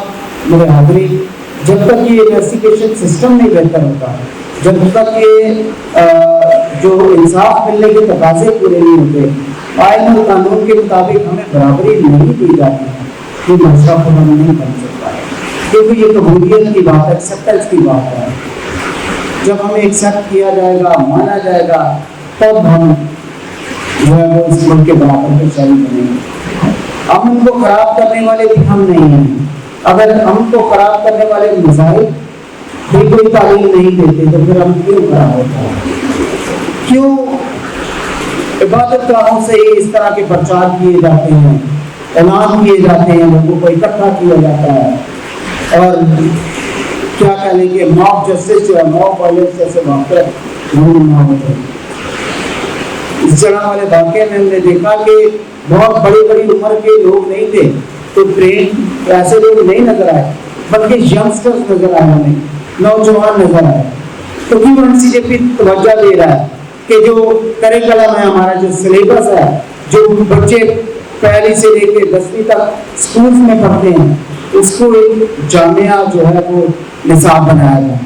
میرے حاضری، جب تک یہ انویسٹیگیشن سسٹم نہیں بہتر ہوتا، جب تک یہ جو انصاف ملنے کے تقاضے پورے نہیں ہوتے، آئین و قانون کے مطابق ہمیں برابری نہیں دی جاتی ہے، یہ معاشرہ قانون نہیں بن سکتا ہے، کیونکہ یہ قبولیت کی بات ہے، ایکسیپٹنس کی بات ہے۔ جب ہمیں ایکسیپٹ کیا جائے گا، مانا جائے گا، تب ہم جو ہے وہ اس ملک کے برابر کے شہری بنیں گے۔ امن کو خراب کرنے والے بھی ہم نہیں ہیں۔ اگر امن کو خراب کرنے والے مذاہب بھی کوئی تعلیم نہیں دیتے تو پھر ہم کیوں خراب ہوتا ہے؟ کیوں عبادت گاہوں سے اس طرح کے پرچار کیے جاتے ہیں، اعلان کیے جاتے ہیں، لوگوں کو اکٹھا کیا جاتا ہے، اور کیا کہنے کہ موب جسٹس یا موب وائلنس جیسے واقعے نہیں ہوتے۔ اس جگہ والے واقعے میں ہم نے دیکھا کہ بہت بڑی بڑی عمر کے لوگ نہیں تھے، تو ٹرین ایسے لوگ نہیں نظر آئے، بلکہ ینگسٹرز نظر آئے، ہمیں نوجوان نظر آئے۔ تو کیوں ہم سی جے پی توجہ دے رہا ہے کہ جو کریکلم ہے ہمارا، جو سلیبس ہے، جو بچے پہلی سے لے کے 10ویں تک اسکولس میں پڑھتے ہیں، اس کو ایک جامعہ جو ہے وہ نصاب بنایا جائے،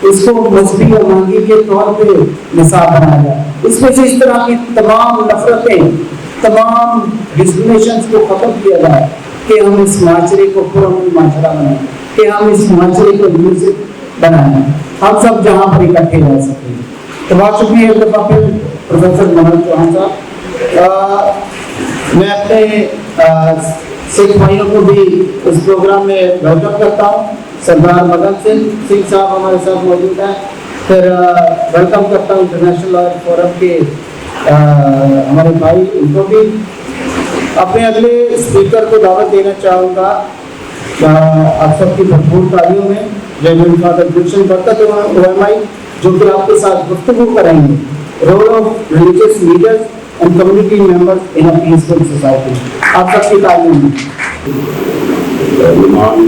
اس کو مذہبی اور مانگی کے طور پہ نصاب بنایا جائے، اس میں سے اس طرح کی تمام نفرتیں، تمام ڈسکریمنیشنز کو ختم کیا جائے کہ ہم اس معاشرے کو پرامن معاشرہ بنائیں، کہ ہم اس معاشرے کو میوزک بنائیں، ہم سب جہاں پر اکٹھے رہ سکیں۔ تو بہت شکریہ ایک دفعہ پھر پروفیسر منوج چوہان صاحب۔ میں اپنے سکھ بھائیوں کو بھی اس پروگرام میں ویلکم کرتا ہوں۔ سردار مدن سنگھ صاحب ہمارے ساتھ موجود ہیں، پھر ویلکم کرتا ہوں انٹرنیشنل لائر فورم کے ہمارے بھائی، ان کو بھی۔ اپنے اگلے اسپیکر کو دعوت دینا چاہوں گا آپ سب کی بھرپور تالیوں میں، جنرل فادر گلشن برکت علمائی، جو کہ آپ کے ساتھ گفتگو کریں گے، role of religious leaders and community members in a peaceful society. آپ سب کی تعلیم نعمان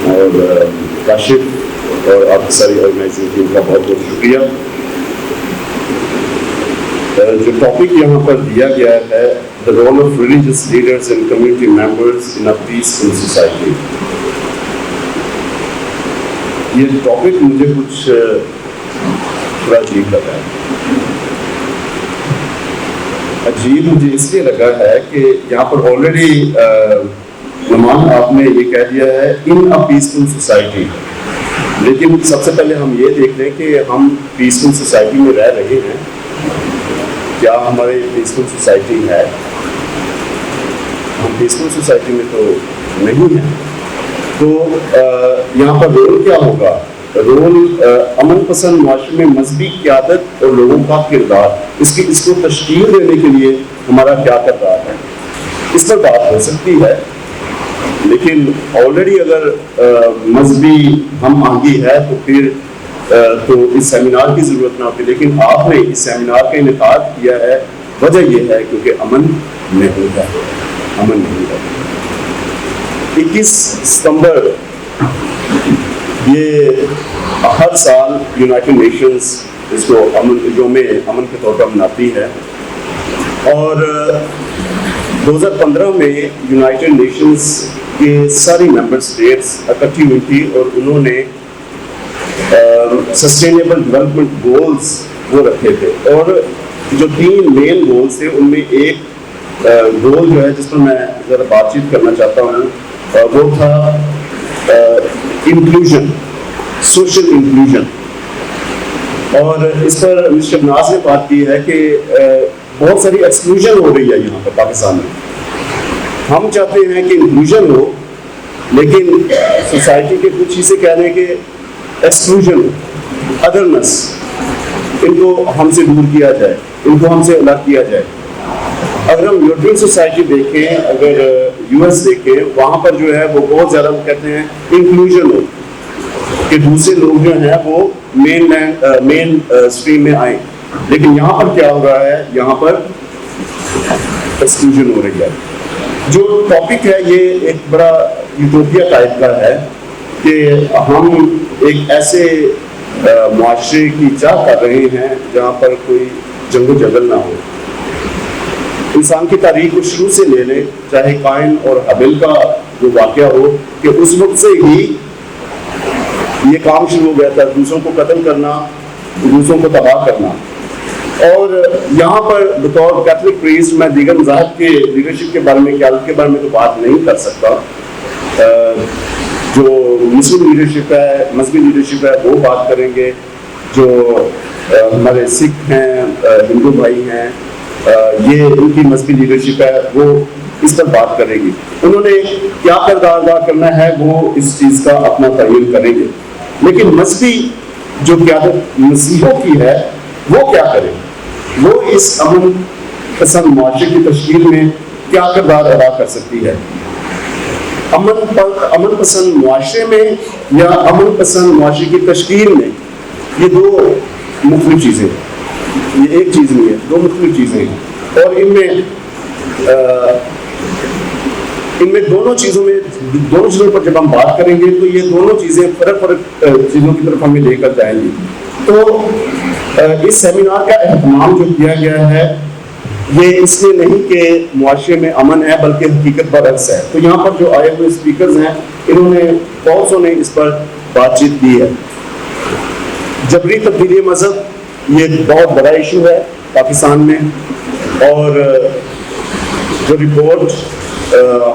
اور کاشف اور آپ ساری آرگنائزنگ ٹیم کا بہت بہت شکریہ۔ جو ٹاپک یہاں پر دیا گیا ہے، the role of religious leaders and community members in a peaceful society، یہ ٹاپک مجھے کچھ تھوڑا عجیب لگا ہے۔ عجیب مجھے اس لیے لگا ہے کہ یہاں پر آلریڈی نعمان آپ نے یہ کہہ دیا ہے ان اے پیسفل سوسائٹی، لیکن سب سے پہلے ہم یہ دیکھ لیں کہ ہم پیسفل سوسائٹی میں رہ رہے ہیں، کیا ہمارے پیسفل سوسائٹی ہے؟ ہم پیسفل سوسائٹی میں تو نہیں ہیں۔ تو یہاں پر رول کیا ہوگا؟ رول امن پسند معاشرے میں مذہبی قیادت اور لوگوں کا کردار، اس کو تشکیل دینے کے لیے ہمارا کیا کردار ہے، اس پر بات ہو سکتی ہے۔ لیکن آلریڈی اگر مذہبی ہم آہنگی ہے تو پھر تو اس سیمینار کی ضرورت نہ ہوتی، لیکن آپ نے اس سیمینار کا انعقاد کیا ہے، وجہ یہ ہے کیونکہ امن نہیں ہے، امن نہیں ہے۔ 21 ستمبر یہ ہر سال یونائٹڈ نیشنز اس کو یوم امن کے طور پر مناتی ہے، اور 2015 میں یونائٹڈ نیشنز کے ساری ممبر اسٹیٹس اکٹھی ہوئی تھی اور انہوں نے سسٹینیبل ڈیولپمنٹ گولز وہ رکھے تھے، اور جو 3 مین گولز تھے ان میں ایک گول جو ہے جس پر میں ذرا بات چیت کرنا چاہتا ہوں وہ تھا انکلوژن، سوشل انکلوژن۔ اور اس پر مسٹر ناز نے بات کی ہے کہ بہت ساری ایکسکلوژن ہو رہی ہے یہاں پر پاکستان میں. ہم چاہتے ہیں کہ انکلوژن ہو، لیکن سوسائٹی کے کچھ حصے کہہ رہے ہیں کہ ایکسکلوژن ہو، ادرنس، ان کو ہم سے دور کیا جائے، ان کو ہم سے الگ کیا جائے. اگر ہم یورپین سوسائٹی دیکھیں، اگر یو ایس دیکھیں، وہاں پر جو ہے وہ بہت زیادہ وہ کہتے ہیں انکلوژن ہو، کہ دوسرے لوگ جو ہیں وہ مین اسٹریم میں آئیں. لیکن یہاں پر کیا ہو رہا ہے؟ یہاں پر ایکسکلوژن ہو رہی ہے. جو ٹاپک ہے یہ ایک بڑا یوٹوپیا ٹائپ کا ہے کہ ہم ایک ایسے معاشرے کی چاہ کر رہے ہیں جہاں پر کوئی جنگ و جدل نہ ہو. انسان کی تاریخ کو شروع سے لے لیں، چاہے قائن اور حابیل کا جو واقعہ ہو، کہ اس وقت سے ہی یہ کام شروع ہو گیا تھا، دوسروں کو قتل کرنا، دوسروں کو تباہ کرنا. اور یہاں پر بطور کیتھولک پریسٹ میں دیگر مذاہب کے لیڈرشپ کے بارے میں، قیادت کے بارے میں تو بات نہیں کر سکتا. جو مسلم لیڈرشپ ہے، مذہبی لیڈرشپ ہے، وہ بات کریں گے. جو ہمارے سکھ ہیں، ہندو بھائی ہیں، یہ ان کی مذہبی لیڈرشپ ہے، وہ اس پر بات کرے گی. انہوں نے کیا کردار ادا کرنا ہے وہ اس چیز کا اپنا تعین کریں گے. لیکن مذہبی جو قیادت مسیحوں کی ہے وہ کیا کرے؟ وہ اس امن پسند معاشرے کی تشکیل میں کیا کردار ادا کر سکتی ہے؟ امن پسند معاشرے میں یا امن پسند معاشرے کی تشکیل میں، یہ دو مختلف چیزیں ہیں. یہ ایک چیز نہیں ہے، دو مختلف چیزیں ہیں. اور ان میں دونوں چیزوں پر جب ہم بات کریں گے تو یہ دونوں چیزیں فرق چیزوں کی طرف ہمیں لے کر جائیں گی. تو اس سیمینار کا اہتمام جو کیا گیا ہے یہ اس لیے نہیں کہ معاشرے میں امن ہے، بلکہ حقیقت برعکس ہے. تو یہاں پر جو آئے ہوئے اسپیکرز ہیں، انہوں نے بہت سو نے اس پر بات چیت کی ہے. جبری تبدیلی مذہب یہ بہت بڑا ایشو ہے پاکستان میں، اور جو رپورٹ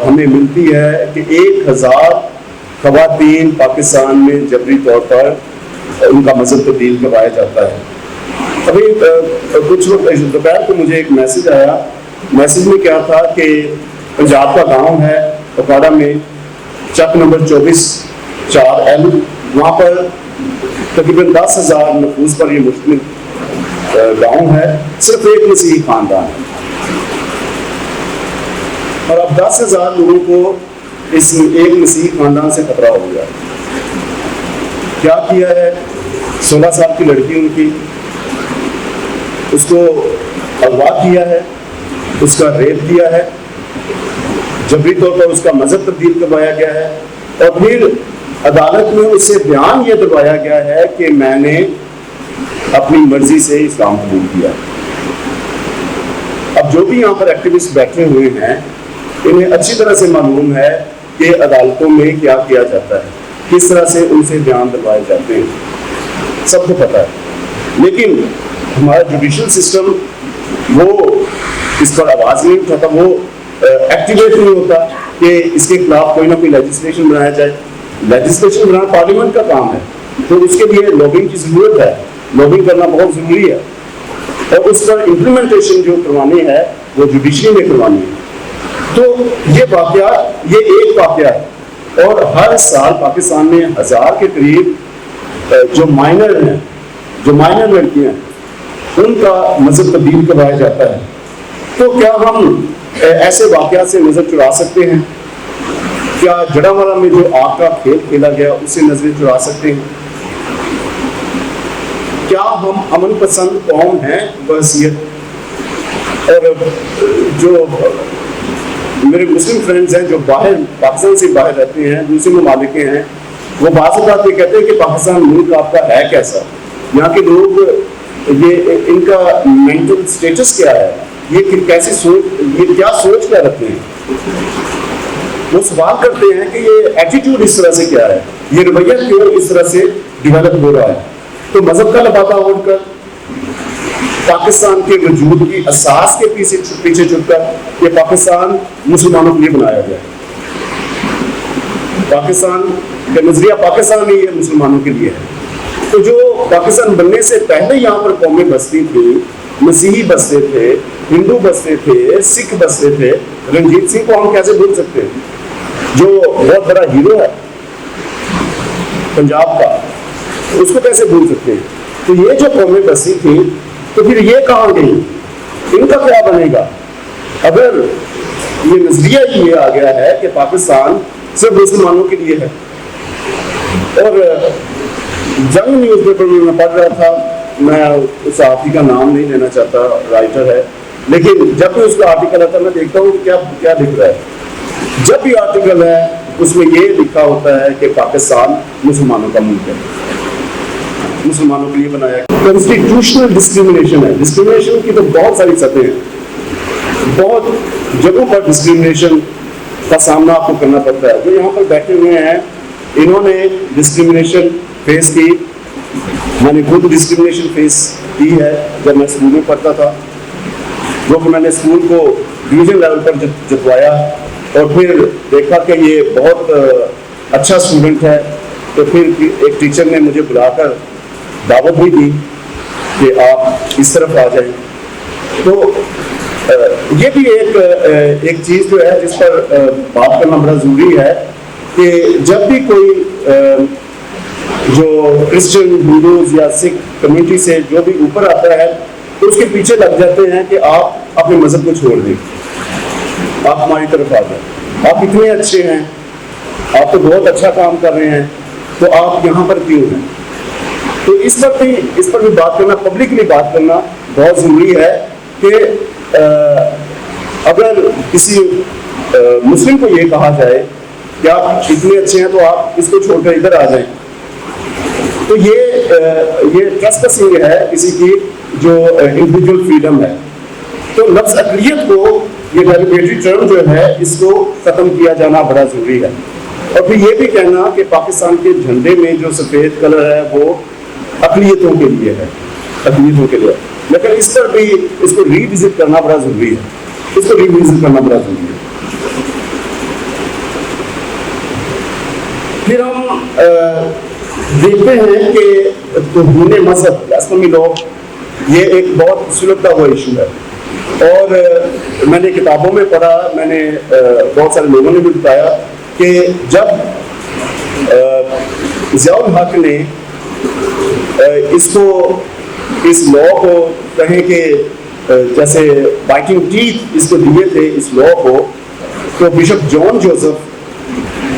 ہمیں ملتی ہے کہ 1000 خواتین پاکستان میں جبری طور پر ان کا مذہب تبدیل کروایا جاتا ہے. ابھی کچھ وقت دوپہر کو مجھے ایک میسج آیا. میسج میں کیا تھا کہ پنجاب کا گاؤں ہے اوکاڑا میں، چک نمبر 24/4L، وہاں پر تقریباً 10,000 نفوس پر یہ مشتمل گاؤں ہے، صرف ایک مسیحی خاندان ہے. اور اب 10,000 لوگوں کو اس ایک مسیحی خاندان سے خطرہ ہو گیا. کیا کیا ہے؟ 16 سال کی لڑکی ان کی، اس کو اغوا کیا ہے، اس کا ریپ کیا ہے، جبری طور پر اس کا مذہب تبدیل کروایا گیا ہے، اور پھر عدالت میں اس سے بیان یہ دلوایا گیا ہے کہ میں نے اپنی مرضی سے اسلام قبول کیا. اب جو بھی یہاں پر ایکٹیوسٹ بیٹھے ہوئے ہیں، انہیں اچھی طرح سے معلوم ہے کہ عدالتوں میں کیا کیا جاتا ہے، کس طرح سے ان سے بیان دلوائے جاتے ہیں، سب کو پتہ ہے. لیکن ہمارا جوڈیشل سسٹم وہ اس پر آواز نہیں اٹھاتا، وہ ایکٹیویٹ نہیں ہوتا کہ اس کے خلاف کوئی نہ کوئی لیجسلیشن بنایا جائے. لیجسلیشن بنانا پارلیمنٹ کا کام ہے، تو اس کے لیے لابنگ کی ضرورت ہے. لابنگ کرنا بہت ضروری ہے، اور اس پر امپلیمنٹیشن جو کروانی ہے وہ جوڈیشری میں کروانی ہے. تو یہ واقعات، یہ ایک واقعہ ہے، اور ہر سال پاکستان میں 1000 کے قریب جو مائنر ہیں، جو مائنر لڑکیاں ہیں، ان کا مذہب تبدیل کروایا جاتا ہے. تو کیا ہم ایسے واقعات سے نظر چرا سکتے ہیں؟ کیا جڑاوالا میں جو آگ کا کھیل کھیلا گیا اس سے نظر چرا سکتے ہیں؟ کیا ہم امن پسند قوم ہیں بحیثیت؟ اور جو میرے مسلم فرینڈز ہیں جو باہر پاکستان سے باہر رہتے ہیں، دوسرے ممالک کے ہیں، وہ بعض اوقات یہ کہتے ہیں کہ پاکستان ملک آپ کا ہے کیسا، یہاں کے لوگ یہ ان کا مینٹل سٹیٹس کیا ہے، یہ کیسی سوچ، یہ کیا سوچ کیا رکھتے ہیں. وہ سوال کرتے ہیں کہ یہ ایٹیٹیوڈ اس طرح سے کیا ہے، یہ رویہ کیوں اس طرح سے ڈیولپ ہو رہا ہے. تو مذہب کا لبادہ اوڑھ کر، پاکستان کے وجود کی اساس کے پیچھے چھپ کر، یہ پاکستان مسلمانوں کے لیے بنایا گیا ہے. پاکستان کا نظریہ پاکستان ہی ہے، مسلمانوں کے لیے ہے. تو جو پاکستان بننے سے پہلے یہاں پر قومیں بستی تھی, مسیحی بستے تھے, ہندو بستے تھے, سکھ بستے تھے. رنجیت سنگھ کو ہم کیسے بھول سکتے ہیں جو بہت بڑا ہیرو ہے پنجاب کا, اس کو کیسے بھول سکتے ہیں؟ تو یہ جو قومیں بستی تھی تو پھر یہ کہاں گئی, ان کا کیا بنے گا اگر یہ نظریہ یہ آ گیا ہے کہ پاکستان صرف مسلمانوں کے لیے ہے. اور جنگ نیوز پیپر میں پڑھ رہا تھا, میں اس صحافی کا نام نہیں لینا چاہتا, رائٹر ہے, لیکن جب بھی اس کا آرٹیکل آتا ہے میں دیکھتا ہوں کہ کیا لکھ رہا ہے. جب بھی آرٹیکل ہے اس میں یہ لکھا ہوتا ہے کہ پاکستان مسلمانوں کا ملک ہے, مسلمانوں کے لیے بنایا ہے. کانسٹیٹیوشنل ڈسکریمنیشن ہے. ڈسکریمنیشن کی تو بہت ساری سطحیں ہیں, بہت جگہوں پر ڈسکریمنیشن کا سامنا آپ کو کرنا پڑتا ہے. جو یہاں پر بیٹھے ہوئے ہیں انہوں نے ڈسکریمنیشن فیس کی, میں نے خود ڈسکریمنیشن فیس کی ہے جب میں اسکول میں پڑھتا تھا, جو کہ میں نے اسکول کو ڈویژن لیول پر جتوایا اور پھر دیکھا کہ یہ بہت اچھا اسٹوڈنٹ ہے, تو پھر ایک ٹیچر نے مجھے بلا کر دعوت بھی دی کہ آپ اس طرف آ جائیں. تو یہ بھی ایک چیز جو ہے جس پر بات کرنا بڑا ضروری ہے کہ جب بھی کوئی جو کرسچن, ہندوز یا سکھ کمیونٹی سے جو بھی اوپر آتا ہے تو اس کے پیچھے لگ جاتے ہیں کہ آپ اپنے مذہب کو چھوڑ دیں, آپ ہماری طرف آ جائیں, آپ اتنے اچھے ہیں, آپ تو بہت اچھا کام کر رہے ہیں, تو آپ یہاں پر کیوں ہیں. تو اس پر بھی بات کرنا, پبلکلی بات کرنا بہت ضروری ہے کہ اگر کسی مسلم کو یہ کہا جائے کہ آپ اتنے اچھے ہیں تو آپ اس کو چھوڑ کر ادھر آ جائیں, تو یہ ٹرسپسنگ ہے کسی کی جو انڈیویجول فریڈم ہے. تو لفظ اقلیت کو, یہ ڈیروگیٹری ٹرم جو ہے, اس کو ختم کیا جانا بڑا ضروری ہے. اور پھر یہ بھی کہنا کہ پاکستان کے جھنڈے میں جو سفید کلر ہے وہ اقلیتوں کے لیے ہے, اقلیتوں کے لیے, لیکن اس پر بھی اس کو ری وزٹ کرنا بڑا ضروری ہے, اس کو ری وزٹ کرنا بڑا ضروری ہے. پھر ہم دیکھتے ہیں کہ توہین مذہب, اسلامی لوگ, یہ ایک بہت سلجھتا ہوا ایشو ہے. اور میں نے کتابوں میں پڑھا, میں نے بہت سارے لوگوں نے بھی بتایا کہ جب ضیاء الحق نے اس لا کو کہیں کہ جیسے بائٹنگ ٹیتھ اس کو دیے تھے اس لا کو, تو بشپ جان جوزف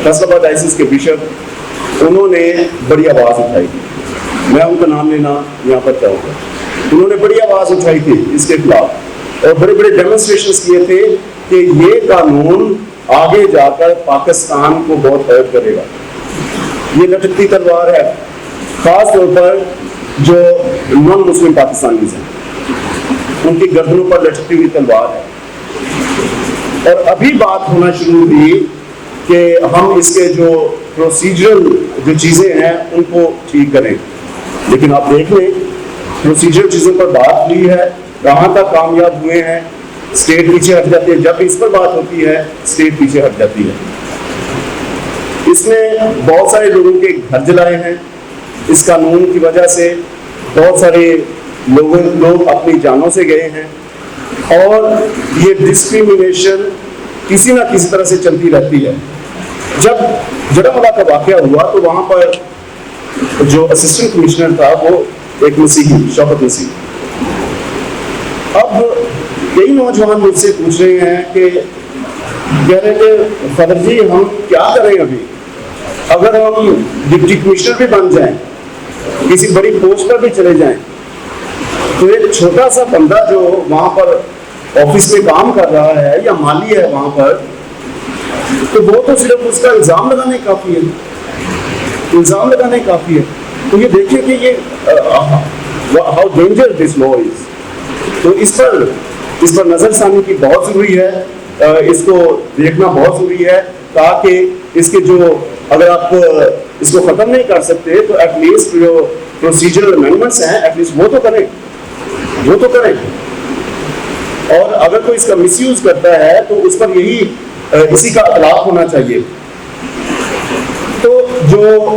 فیصل آباد ڈائسس کے بشپ, انہوں نے بڑی آواز اٹھائی تھی. میں ان کا نام لینا یہاں پر چاہوں گا. انہوں نے بڑی آواز اٹھائی تھی اس کے خلاف اور بڑے بڑے ڈیمونسٹریشنز کیے تھے کہ یہ قانون آگے جا کر پاکستان کو بہت ہرٹ کرے گا. یہ لٹکتی تلوار ہے, خاص طور پر جو نان مسلم پاکستانیز ہیں, ان کی گردنوں پر لٹکتی ہوئی تلوار ہے. اور ابھی بات ہونا شروع ہوئی کہ ہم اس کے جو پروسیجرل جو چیزیں ہیں ان کو ٹھیک کریں, لیکن آپ دیکھ لیں پروسیجرل چیزوں پر بات ہوئی ہے, کہاں تک کامیاب ہوئے ہیں, اسٹیٹ پیچھے ہٹ جاتی ہے. جب اس پر بات ہوتی ہے اسٹیٹ پیچھے ہٹ جاتی ہے. اس نے بہت سارے لوگوں کے گھر جلائے ہیں, اس قانون کی وجہ سے بہت سارے لوگ اپنی جانوں سے گئے ہیں, اور یہ ڈسکریمنیشن کسی نہ کسی طرح سے چلتی رہتی ہے. جب جڑاملہ کا واقعہ ہوا تو وہاں پر جو اسسٹنٹ کمشنر تھا وہ ایک مسیحی, شوکت مسیح. اب کئی نوجوان مجھ سے پوچھ رہے ہیں کہ کہہ رہے کہ فادر جی ہم کیا کریں, ابھی اگر ہم ڈپٹی کمشنر بھی بن جائیں, کسی بڑی پوسٹ پر بھی چلے جائیں, تو ایک چھوٹا سا بندہ جو وہاں پر آفس میں کام کر رہا ہے یا مالی ہے وہاں پر, تو وہ تو صرف اس کا الزام لگانے کافی ہے, الزام لگانے کافی ہے. تو یہ دیکھیں کہ یہ ہاؤ ڈینجر دس لا از. تو اس پر نظر ثانی کی بہت ضروری ہے, اس کو دیکھنا بہت ضروری ہے, تاکہ اس کے جو اگر آپ اس کو ختم نہیں کر سکتے تو ایٹ لیسٹ جو پروسیجرل امینڈمنٹس ہیں ایٹ لیسٹ وہ تو کریں, وہ تو کریں. اور اگر کوئی اس کا مس یوز کرتا ہے تو اس پر اسی کا اطلاق ہونا چاہیے. تو جو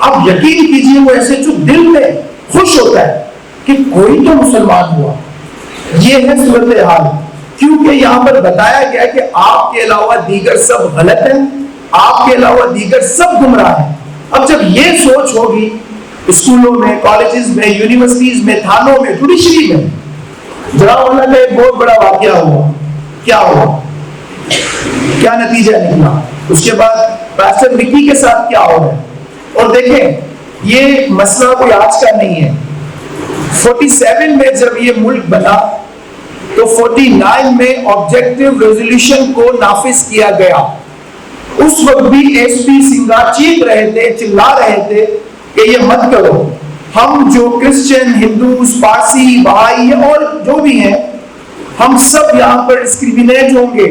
آپ یقین کیجئے وہ ایسے جو دل میں خوش ہوتا ہے کہ کوئی تو مسلمان ہوا. یہ ہے صورتحال. کیونکہ یہاں پر بتایا گیا کہ آپ کے علاوہ دیگر سب غلط ہیں, آپ کے علاوہ دیگر سب گمراہ ہیں. اب جب یہ سوچ ہوگی اسکولوں میں, کالجز میں, یونیورسٹیز میں, تھانوں میں, جوڈیشری میں, جڑاوالا کا ایک بہت بڑا واقعہ ہوا. کیا ہوا, کیا نتیجہ نکلا, اس کے بعد پاسٹر وکی کے ساتھ کیا ہو رہا ہے. اور دیکھیں یہ مسئلہ کوئی آج کا نہیں ہے. 47 میں جب یہ ملک بنا تو 49 میں آبجیکٹیو ریزولوشن کو نافذ کیا گیا. اس وقت بھی ایس پی سنگا چیخ رہے تھے, چلا رہے تھے کہ یہ مت کرو. ہم جو کرسچن, ہندوز, پارسی, بہائی اور جو بھی ہیں, ہم سب یہاں پر ڈسکریمنیٹ ہوں گے,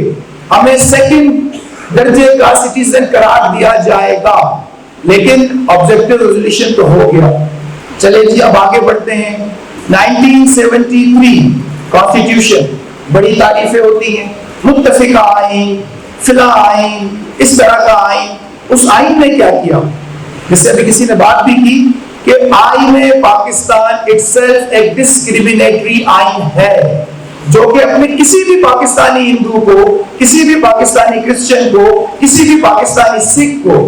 ہمیں سیکنڈ درجے کا سٹیزن قرار دیا جائے گا. لیکن آبجیکٹیو ریزولوشن تو ہو گیا. چلے جی اب آگے بڑھتے ہیں. 1973 کانسٹیٹیوشن, بڑی تعریفیں ہوتی ہیں, متفقہ آئین, فلاں آئین, اس طرح کا آئین. اس آئین نے کیا کیا, جس سے ابھی کسی نے بات بھی کی کہ آئین پاکستان itself ایک ڈسکریمنیٹری آئین ہے, جو کہ اپنے کسی بھی پاکستانی ہندو کو, کسی بھی پاکستانی کرسچن کو, کسی بھی پاکستانی سکھ کو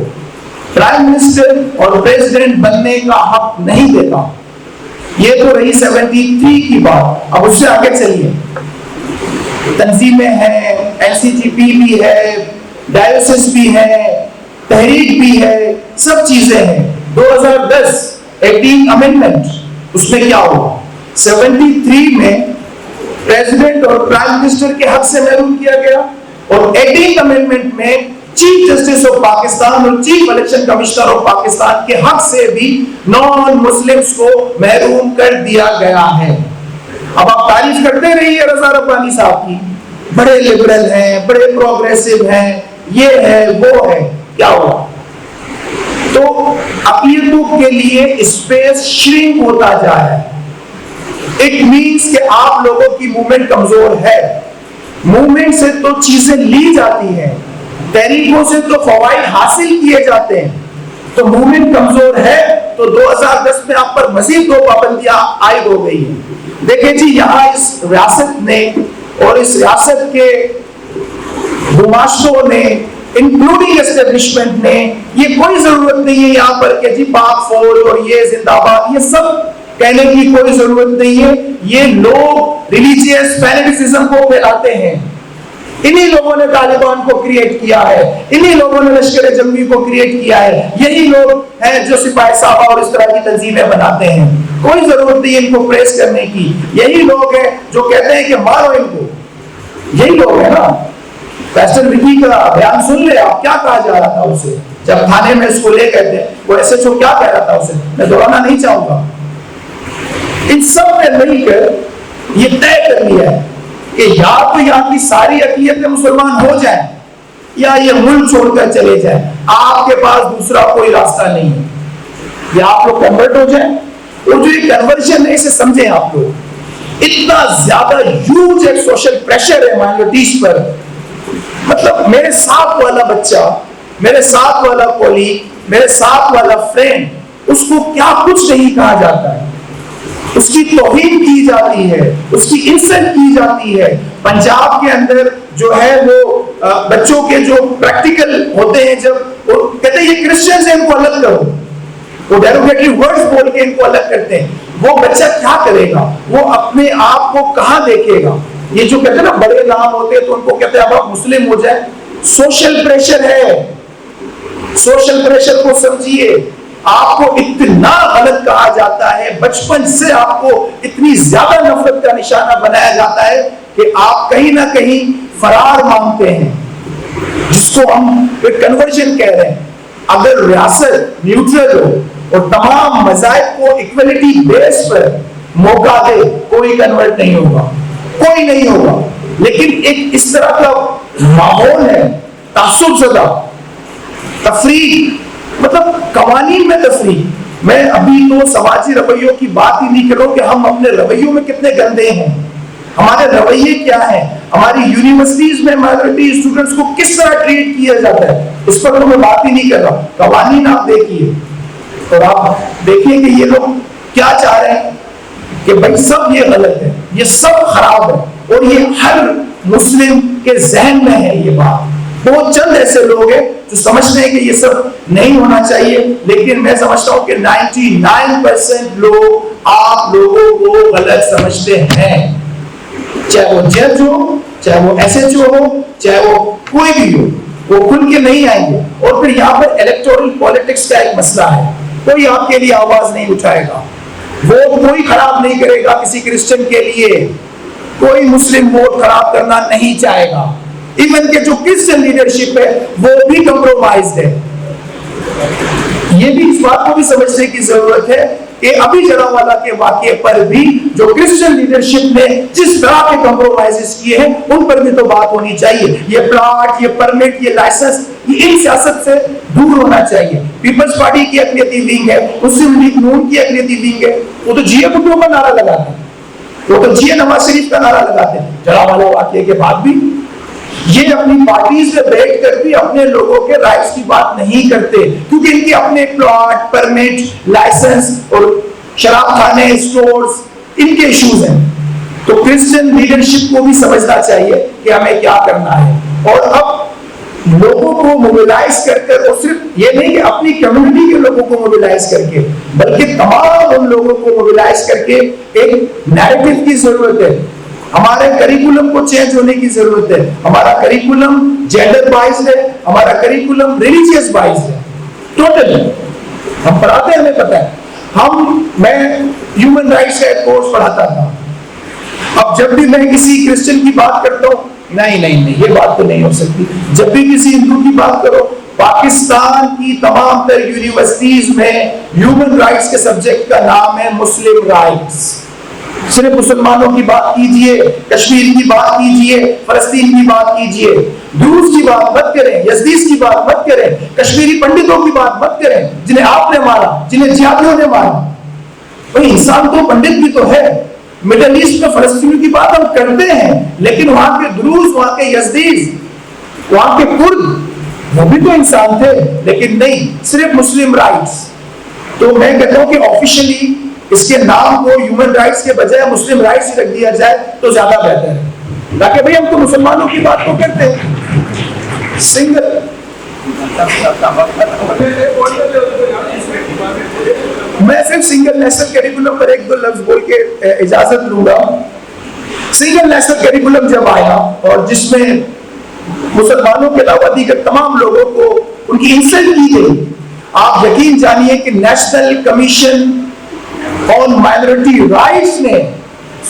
پرائم منسٹر اور پریزیڈنٹ بننے کا حق نہیں دیتا. یہ تو رہی 73 کی بات. اب اس سے آگے چلیے, تنظیمیں ہیں, NCTP بھی ہے, ڈائیوسس بھی ہے, تحریک بھی ہے, سب چیزیں ہیں. 2010 18 امینڈمنٹ, اس میں کیا ہوا, 73 میں پریزیڈنٹ اور پرائم منسٹر کے حق سے محروم کیا گیا, اور 18 امینڈمنٹ میں چیف جسٹس آف پاکستان اور chief election commissioner of Pakistan کے حق سے بھی نان مسلمز کو محروم کر دیا گیا ہے. اب آپ تعریف کرتے رہیے رضا ربانی صاحب کی, بڑے لبرل ہیں, بڑے پروگریسو ہیں, یہ ہے وہ ہے. کیا ہوا, تو اقلیتوں کے لیے اسپیس شرنک ہوتا جا رہا ہے. اٹ مینس کہ آپ لوگوں کی موومنٹ کمزور ہے. موومنٹ سے تو چیزیں لی جاتی ہیں, تحریکوں سے تو فوائد حاصل کیے جاتے ہیں. تو موومنٹ کمزور ہے تو 2010 میں آپ پر مزید 2 پابندیاں عائد ہو گئی ہیں. دیکھیں جی, یہاں اس ریاست نے اور اس ریاست کے گماشتوں نے, انکلوڈنگ اسٹیبلشمنٹ نے, یہ کوئی ضرورت نہیں ہے یہاں پر کہ جی پاک فوج اور یہ زندہ باد, یہ سب کہنے کی کوئی ضرورت نہیں ہے. یہ لوگ ریلیجیس فینیٹسزم کو پھیلاتے ہیں. انہی لوگوں نے طالبان کو کریٹ کیا ہے, انہی لوگوں نے لشکر جنگی کو کریٹ کیا ہے, یہی لوگ ہیں جو سپاہی صحابہ اور اس طرح کی تنظیمیں بناتے ہیں. کوئی ضرورت نہیں ان کو پریس کرنے کی. یہی لوگ ہیں جو کہتے ہیں کہ مارو ان کو, یہی لوگ ہیں نا. پاسٹر وکی کا بیان سن لے آپ, کیا کہا جا رہا تھا اسے جب تھانے میں اس کو لے گئے تھے. وہ ایسے جو کیا کہہ رہا تھا اسے میں دہرانا نہیں چاہوں گا. ان سب نے مل کر یہ طے کر لیا ہے کہ یا تو یہاں کی ساری اقلیتیں مسلمان ہو جائیں یا یہ ملک چھوڑ کر چلے جائیں. آپ کے پاس دوسرا کوئی راستہ نہیں ہے. یا آپ لوگ کنورٹ ہو جائیں, اور جو یہ کنورژن ہے اسے سمجھیں آپ لوگ, اتنا زیادہ ہیوج ایک سوشل پریشر ہے مائنورٹیز پر. مطلب میرے ساتھ والا بچہ, میرے ساتھ والا کولیگ, میرے ساتھ والا فرینڈ, اس کو کیا کچھ نہیں کہا جاتا ہے, اس کی توہین کی جاتی ہے, اس کی انسلٹ کی جاتی ہے. پنجاب کے اندر جو ہے وہ بچوں کے جو پریکٹیکل ہوتے ہیں, جب وہ کہتے ہیں یہ کرسچنز ہیں ان کو الگ کرو, وہ ڈیروگیٹری ورڈز بول کے ان کو الگ کرتے ہیں. وہ بچہ کیا کرے گا, وہ اپنے آپ کو کہاں دیکھے گا. یہ جو کہتے ہیں نا بڑے نام ہوتے ہیں تو ان کو کہتے ہیں اب آپ مسلم ہو جائیں. سوشل پریشر ہے, سوشل پریشر کو سمجھیے. آپ کو اتنا غلط کہا جاتا ہے, بچپن سے آپ کو اتنی زیادہ نفرت کا نشانہ بنایا جاتا ہے کہ آپ کہیں نہ کہیں فرار مانگتے ہیں, جس کو ہم کنورژن کہہ رہے ہیں. اگر ریاست نیوٹرل ہو اور تمام مذاہب کو ایکویلٹی بیس پر موقع دے, کوئی کنورٹ نہیں ہوگا, کوئی نہیں ہوگا. لیکن ایک اس طرح کا ماحول ہے تعصب زدہ, تفریق, مطلب قوانین میں تفریق. میں ابھی تو سماجی رویوں کی بات ہی نہیں کروں کہ ہم اپنے رویوں میں کتنے گندے ہیں, ہمارے رویے کیا ہیں, ہماری یونیورسٹیز میں مائنورٹی اسٹوڈنٹس کو کس طرح ٹریٹ کیا جاتا ہے, اس پر تو میں بات ہی نہیں کر رہا. قوانین آپ دیکھیے, اور آپ دیکھیں کہ یہ لوگ کیا چاہ رہے ہیں کہ بھائی سب یہ غلط ہے, یہ سب خراب ہے, اور یہ ہر مسلم کے ذہن میں ہے یہ بات. بہت چند ایسے لوگ ہیں جو سمجھتے ہیں کہ یہ سب نہیں ہونا چاہیے, لیکن میں سمجھتا ہوں کہ 99% لوگ آپ لوگوں کو غلط سمجھتے ہیں, چاہے وہ جج ہو, چاہے وہ ایس ایچ او ہو, چاہے وہ کوئی بھی ہو, وہ کھل کے نہیں آئیں گے. اور پھر یہاں پر الیکٹورل پالیٹکس کا ایک مسئلہ ہے, کوئی آپ کے لیے آواز نہیں اٹھائے گا, ووٹ کوئی خراب نہیں کرے گا کسی کرسچن کے لیے, کوئی مسلم ووٹ خراب کرنا نہیں چاہے گا. ایون کہ جو کرسچن لیڈرشپ ہے وہ بھی کمپرومائزڈ ہے. یہ بھی اس بات کو بھی سمجھنے کی ضرورت ہے کہ ابھی جڑاوالا کے واقعے پر بھی جو کرسچن لیڈرشپ نے جس طرح کے کمپرومائزز کیے ہیں ان پر بھی تو بات ہونی چاہیے. یہ پلاٹ, یہ پرمٹ, یہ لائسنس, یہ ان سیاست سے دور ہونا چاہیے. پیپلز پارٹی کی اقلیتی ونگ ہے, مسلم لیگ نون کی اقلیتی ونگ ہے, وہ تو جی اے بھٹو کا نعرہ لگاتے ہیں, وہ تو جی اے نواز شریف کا نعرہ لگاتے ہیں. جڑاوالا واقعے کے بعد بھی یہ اپنی پارٹیز میں بیٹھ کر بھی اپنے لوگوں کے رائٹس کی بات نہیں کرتے, کیونکہ ان کے اپنے پلاٹ, پرمٹ, لائسنس اور شراب خانے, اسٹورز, ان کے ایشوز ہیں. تو کرسچن لیڈرشپ کو بھی سمجھنا چاہیے کہ ہمیں کیا کرنا ہے, اور اب لوگوں کو موبلائز کر کر, اور صرف یہ نہیں کہ اپنی کمیونٹی کے لوگوں کو موبلائز کر کے, بلکہ تمام ان لوگوں کو موبلائز کر کے ایک نیریٹو کی ضرورت ہے. ہمارے کریکولم کو چینج ہونے کی ضرورت ہے. ہمارا کریکولم جینڈر بائزڈ ہے, ہمارا کریکولم ریلیجیس بائزڈ ہے, ٹوٹل. ہم پڑھاتے ہیں, ہمیں پتہ ہے. میں ہیومن رائٹس کا ایک کورس پڑھاتا تھا. اب جب بھی میں کسی کرسچن کی بات کرتا ہوں, نہیں یہ بات تو نہیں ہو سکتی. جب بھی کسی ہندو کی بات کرو, پاکستان کی تمام تر یونیورسٹیز میں ہیومن رائٹس کے سبجیکٹ کا نام ہے مسلم رائٹس. صرف مسلمانوں کی بات کیجئے, کشمیر کی بات کیجئے, فلسطین کی بات کیجئے, دروز کی بات مت کریں, یزدیز کی بات مت کریں, کشمیری پنڈتوں کی بات مت کریں جنہیں آپ نے مارا, جنہیں جہادیوں نے مارا. بھئی انسان تو پنڈت بھی تو ہے. مڈل ایسٹ میں فلسطین کی بات ہم کرتے ہیں, لیکن وہاں کے دروز, وہاں کے یزدیز, وہاں کے کرد, وہ بھی تو انسان تھے. لیکن نہیں, صرف مسلم رائٹس. تو میں کہتا ہوں کہ آفیشلی اس کے نام کو ہیومن رائٹس کے بجائے مسلم رائٹس رکھ دیا جائے تو زیادہ بہتر ہے, تاکہ بھئی ہم تو مسلمانوں کی بات تو کرتے ہیں. میں صرف سنگل نیشنل کریکولم پر ایک دو لفظ بول کے اجازت لوں گا. سنگل نیشنل کریکولم جب آیا, اور جس میں مسلمانوں کے علاوہ دیگر تمام لوگوں کو ان کی انسلٹ کی گئی, آپ یقین جانیے کہ نیشنل کمیشن آن مائنورٹی رائٹس نے,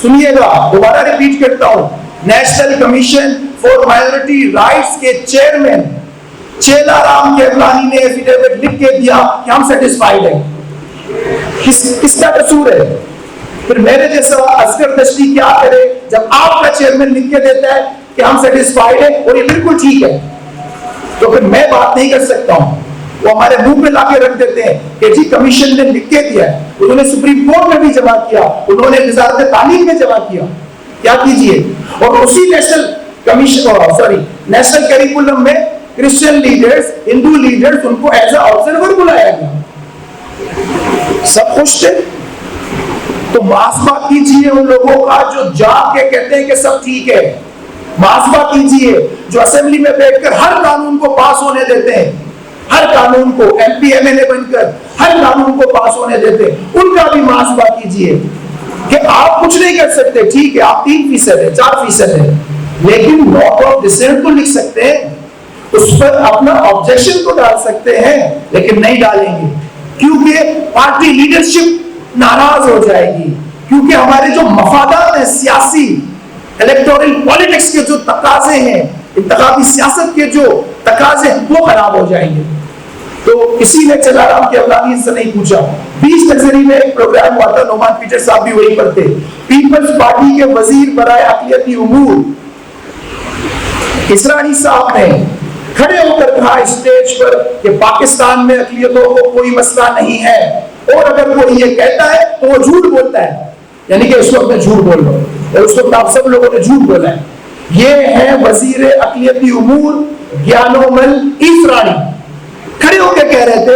سنیے گا دوبارہ ریپیٹ کرتا ہوں, national commission for minority rights کے چیئرمین چیلا رام کیولانی نے ایفیڈیوٹ لکھ کے دیا کہ ہم سیٹسفائیڈ ہیں. کس کا قصور ہے؟ پھر میرے جیسا اصغر دشتی کیا کرے جب آپ کا چیئرمین لکھ کے دیتا ہے کہ ہم سیٹسفائیڈ ہیں اور یہ بالکل ٹھیک ہے, تو پھر میں بات نہیں کر سکتا ہوں. وہ ہمارے منہ پہ لا کے رکھ دیتے ہیں کہ جی کمیشن نے لکھ کے دیا ہے. انہوں نے سپریم کورٹ میں بھی جمع کیا, انہوں نے وزارت تعلیم میں جمع کیا. کیا کیجئے, اور اسی نیشنل کمیشن نیشنل کریکولم میں کرسچن لیڈرز, ہندو لیڈرز, ان کو ایز اے آبزرور بلایا گیا. سب خوش تھے. تو محاسبہ کیجئے ان لوگوں کا جو جا کے کہتے ہیں کہ سب ٹھیک ہے. محاسبہ کیجئے جو اسمبلی میں بیٹھ کر ہر قانون کو پاس ہونے دیتے ہیں, ہر قانون کو M P M L A بن کر ہر قانون کو پاس ہونے دیتے, ان کا بھی محاسبہ کیجئے کہ آپ کچھ نہیں کر سکتے. ٹھیک ہے, آپ 3% ہے, 4% ہے, لیکن نوٹ آف ڈسینٹ تو لکھ سکتے ہیں, اس پر اپنا آبجیکشن تو ڈال سکتے ہیں, لیکن نہیں ڈالیں گے کیونکہ پارٹی لیڈرشپ ناراض ہو جائے گی, کیونکہ ہمارے جو مفادات ہیں سیاسی, الیکٹورل پالیٹکس کے جو تقاضے ہیں, انتخابی سیاست کے جو تقاضے ہیں, وہ خراب ہو جائیں گے. تو کسی نے چلا رام کیولانی سے نہیں پوچھا, 20 فروری میں ایک پروگرام ہوا تھا, نعمان پیٹر صاحب بھی وہیں پر تھے. پیپلز پارٹی کے وزیر برائے اقلیتی امور اسرانی صاحب نے کھڑے ہو کر کہا اسٹیج پر کہ پاکستان میں اقلیتوں کو کوئی مسئلہ نہیں ہے, اور اگر کوئی یہ کہتا ہے تو وہ جھوٹ بولتا ہے. یعنی کہ اس وقت میں جھوٹ بول رہا ہوں, اور اس وقت آپ سب لوگوں نے جھوٹ بولا ہے. یہ ہے وزیر اقلیتی امور گیانومل ایسرانی, کھڑے ہو کے کہہ رہے تھے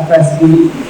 FSP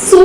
100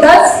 10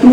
2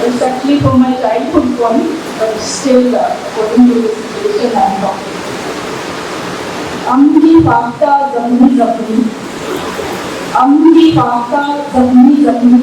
It's actually from my childhood one, but still, according to the situation, I am talking. Amki faafta zamni zamni, amki faafta zamni zamni,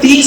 30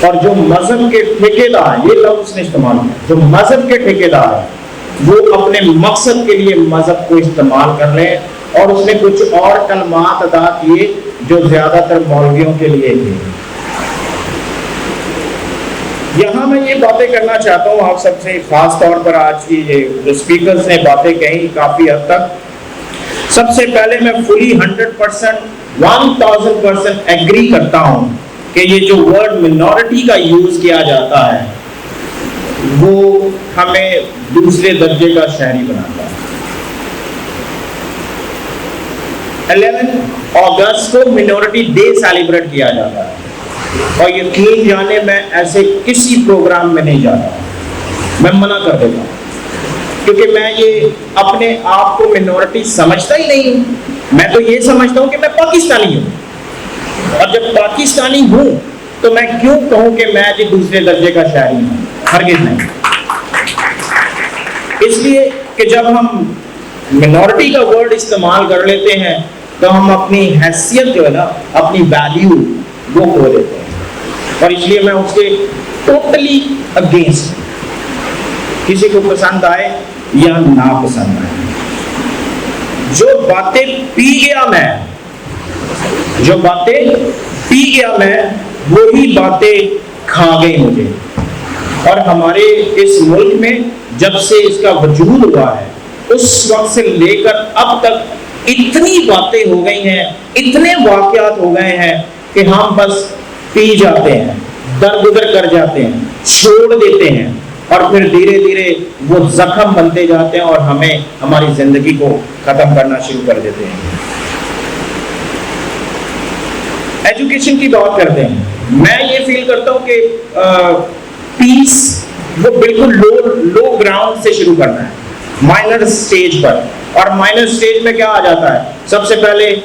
اور جو مذہب کے ٹھیکیدار، یہ لفظ اس نے استعمال کیا، جو مذہب کے ٹھیکیدار ہیں وہ اپنے مقصد کے لیے مذہب کو استعمال کر لیں. اور اس نے کچھ اور کلمات ادا کیے جو زیادہ تر مولویوں کے لیے تھے. یہاں میں یہ باتیں کرنا چاہتا ہوں آپ سب سے، خاص طور پر آج کی جو اسپیکرز نے باتیں کہیں کافی حد تک. سب سے پہلے میں فلی 100% 1000% ایگری کرتا ہوں کہ یہ جو ورڈ منورٹی کا یوز کیا جاتا ہے وہ ہمیں دوسرے درجے کا شہری بناتا ہے. 11 اگست کو منورٹی ڈے سیلیبریٹ کیا جاتا ہے اور یقین جانے میں ایسے کسی پروگرام میں نہیں جاتا، میں منع کر دیتا ہوں کیونکہ میں یہ اپنے آپ کو منورٹی سمجھتا ہی نہیں ہوں. میں تو یہ سمجھتا ہوں کہ میں پاکستانی ہوں، اور جب پاکستانی ہوں تو میں کیوں کہوں کہ میں جی دوسرے درجے کا شہری ہوں؟ ہرگز نہیں. اس لیے کہ جب ہم منورٹی کا ورڈ استعمال کر لیتے ہیں تو ہم اپنی حیثیت جو ہے نا، اپنی ویلیو وہ کھو دیتے ہیں. اور اس لیے میں اس کے ٹوٹلی اگینسٹ، کسی کو پسند آئے یا ناپسند آئے. جو باتیں پی گیا میں، جو باتیں پی گیا میں وہی باتیں کھا گئی مجھے. اور ہمارے اس ملک میں جب سے اس کا وجود ہوا ہے اس وقت سے لے کر اب تک اتنی باتیں ہو گئی ہیں، اتنے واقعات ہو گئے ہیں کہ ہم بس پی جاتے ہیں، درگزر کر جاتے ہیں، چھوڑ دیتے ہیں، اور پھر دھیرے دھیرے وہ زخم بنتے جاتے ہیں اور ہمیں ہماری زندگی کو ختم کرنا شروع کر دیتے ہیں. ایجوکیشن کی بات کرتے ہیں. میں یہ فیل کرتا ہوں کہ پیس وہ بالکل لو گراؤنڈ سے شروع کرنا ہے، مائنر سٹیج پر. اور مائنر سٹیج میں کیا آ جاتا ہے؟ سب سے پہلے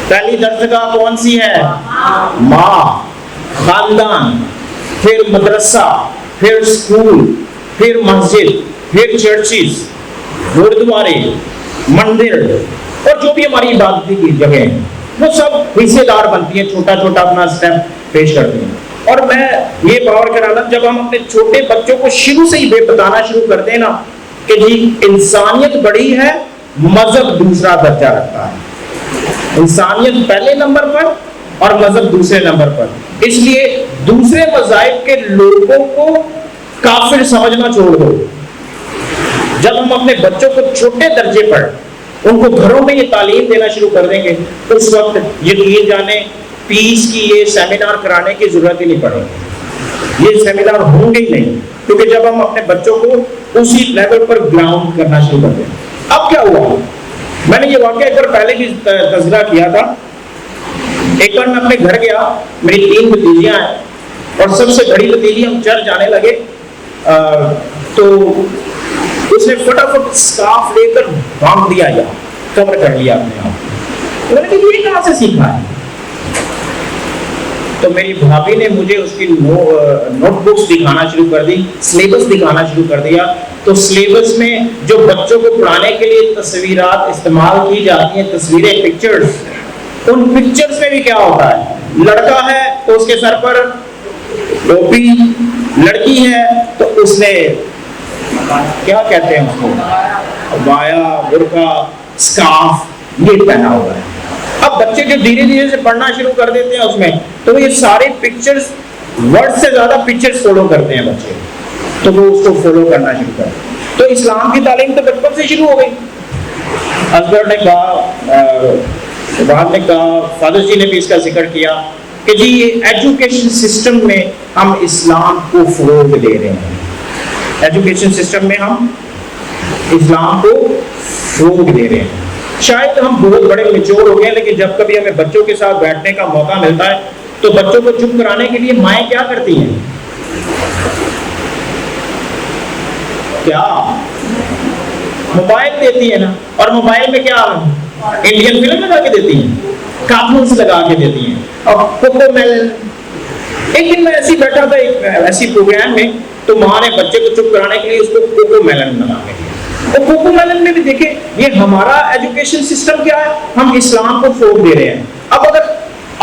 پہلی درجگاہ کون سی ہے؟ ماں، خاندان، پھر مدرسہ، پھر اسکول، پھر مسجد، پھر چرچز، گردوارے، مندر، اور جو بھی ہماری عبادتی کی جگہ ہیں وہ سب حصے دار بنتی ہیں، چھوٹا چھوٹا اپنا اسٹیپ پیش کرتی ہیں. اور میں یہ باور کرانا، جب ہم اپنے چھوٹے بچوں کو شروع سے ہی بتانا شروع کرتے ہیں نا کہ جی انسانیت بڑی ہے، مذہب دوسرا درجہ رکھتا ہے. انسانیت پہلے نمبر پر اور مذہب دوسرے نمبر پر. اس لیے دوسرے مذاہب کے لوگوں کو کافر سمجھنا چھوڑ دو. جب ہم اپنے بچوں کو چھوٹے درجے پر ان کو گھروں میں یہ تعلیم دینا شروع کر دیں گے تو اس وقت یقین جانے پیس کی یہ سیمینار کرانے کی ضرورت ہی نہیں پڑے گی. یہ سیمینار ہوں گے ہی نہیں، کیونکہ جب ہم اپنے بچوں کو اسی لیول پر گراؤنڈ کرنا شروع کر دیں. اب کیا ہوا؟ میں نے یہ واقعہ ایک بار پہلے بھی تذکرہ کیا تھا. ایک بار میں اپنے گھر گیا، میری 3 بھتیجیاں ہیں اور سب سے بڑی بھتیجی ہم چرچ جانے لگے تو اس نے فٹافٹ سکارف لے کر باندھ دیا یا کور کر لیا اپنے آپ. میں نے کہا یہ کہاں سے سیکھا ہے؟ تو میری بھابھی نے مجھے اس کی نوٹ بکس دکھانا شروع کر دی، سلیبس دکھانا شروع کر دیا. تو سلیبس میں جو بچوں کو پڑھانے کے لیے تصویرات استعمال کی جاتی ہیں، تصویریں، پکچرز، ان پکچرز میں بھی کیا ہوتا ہے؟ لڑکا ہے تو اس کے سر پر ٹوپی، لڑکی ہے تو اس نے کیا کہتے ہیں اس کو، عبایا، برقع، سکارف یہ پہنا ہوا ہے. اب بچے جو دھیرے دھیرے سے پڑھنا شروع کر دیتے ہیں اس میں تو یہ سارے پکچرز، ورڈ سے زیادہ پکچرز فالو کرتے ہیں بچے، تو وہ اس کو فالو کرنا شروع کرتے ہیں. تو اسلام کی تعلیم تو بچپن سے شروع ہو گئی. اصغر نے کہا، بعد نے کہا، فادر جی نے بھی اس کا ذکر کیا کہ جی ایجوکیشن سسٹم میں ہم اسلام کو فروغ دے رہے ہیں. ایجوکیشن سسٹم میں ہم اسلام کو فروغ دے رہے ہیں. شاید ہم بہت بڑے میچور ہو گئے، لیکن جب کبھی ہمیں بچوں کے ساتھ بیٹھنے کا موقع ملتا ہے تو بچوں کو چپ کرانے کے لیے مائیں کیا کرتی ہیں؟ کیا موبائل دیتی ہے نا. اور موبائل میں کیا انڈین فلم لگا کے دیتی ہیں، کارٹونز لگا کے دیتی ہیں، اور کوکو میلن. ایک دن میں ایسی بیٹھا تھا ایک ایسی پروگرام میں، تو ماں نے بچے کو چپ کرانے کے لیے اس کو کوکو میلن لگا کے دیا. اور کوکو میلن میں بھی دیکھیں یہ ہمارا ایجوکیشن سسٹم کیا ہے، ہم اسلام کو فروغ دے رہے ہیں. اب اگر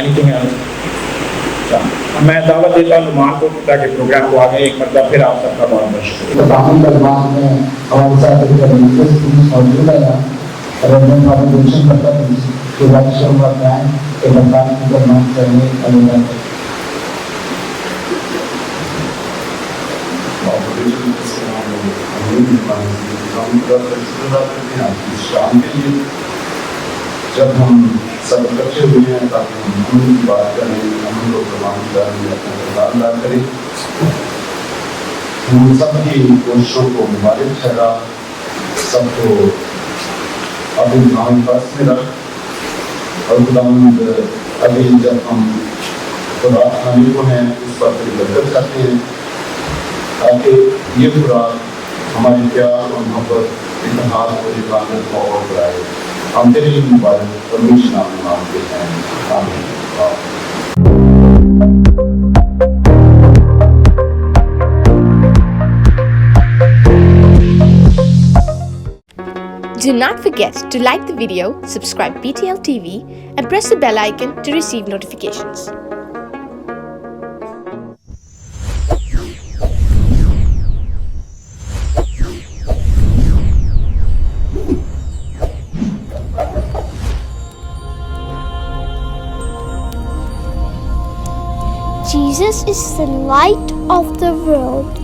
Anything else? میں دعوت دیتا ہوں نعمان کو تاکہ پروگرام کو آگے ایک مرتبہ پھر آپ سب کا بہت بہت شکریہ. تمام دربار میں ہمارے ساتھ موجود ہے رنجن فاؤنڈیشن کا کہ بادشاہ کا بیان کے بندان کی درمان کرنے شام کے لیے جب ہم سب اکٹھے ہوئے ہیں تاکہ ہم امن کی بات کریں امن کو تمام میں اپنا کردار ادا کریں. ہم سب کی کوششوں کو مبارک ٹھہرا, سب کو اپنے نام فرض میں رکھ اور خداوند ابھی جب ہم خوراک کھانے کو ہیں اس پر پھر برکت کرتے ہیں تاکہ یہ خوراک ہماری پیار اور محبت اتحاد اور عبادت کو اور بڑھائے. ہم تیرے لیے مبارک اور نیچ نام مانگتے ہیں. آمین. Do not forget to like the video, subscribe PTL TV and press the bell icon to receive notifications. Jesus is the light of the world.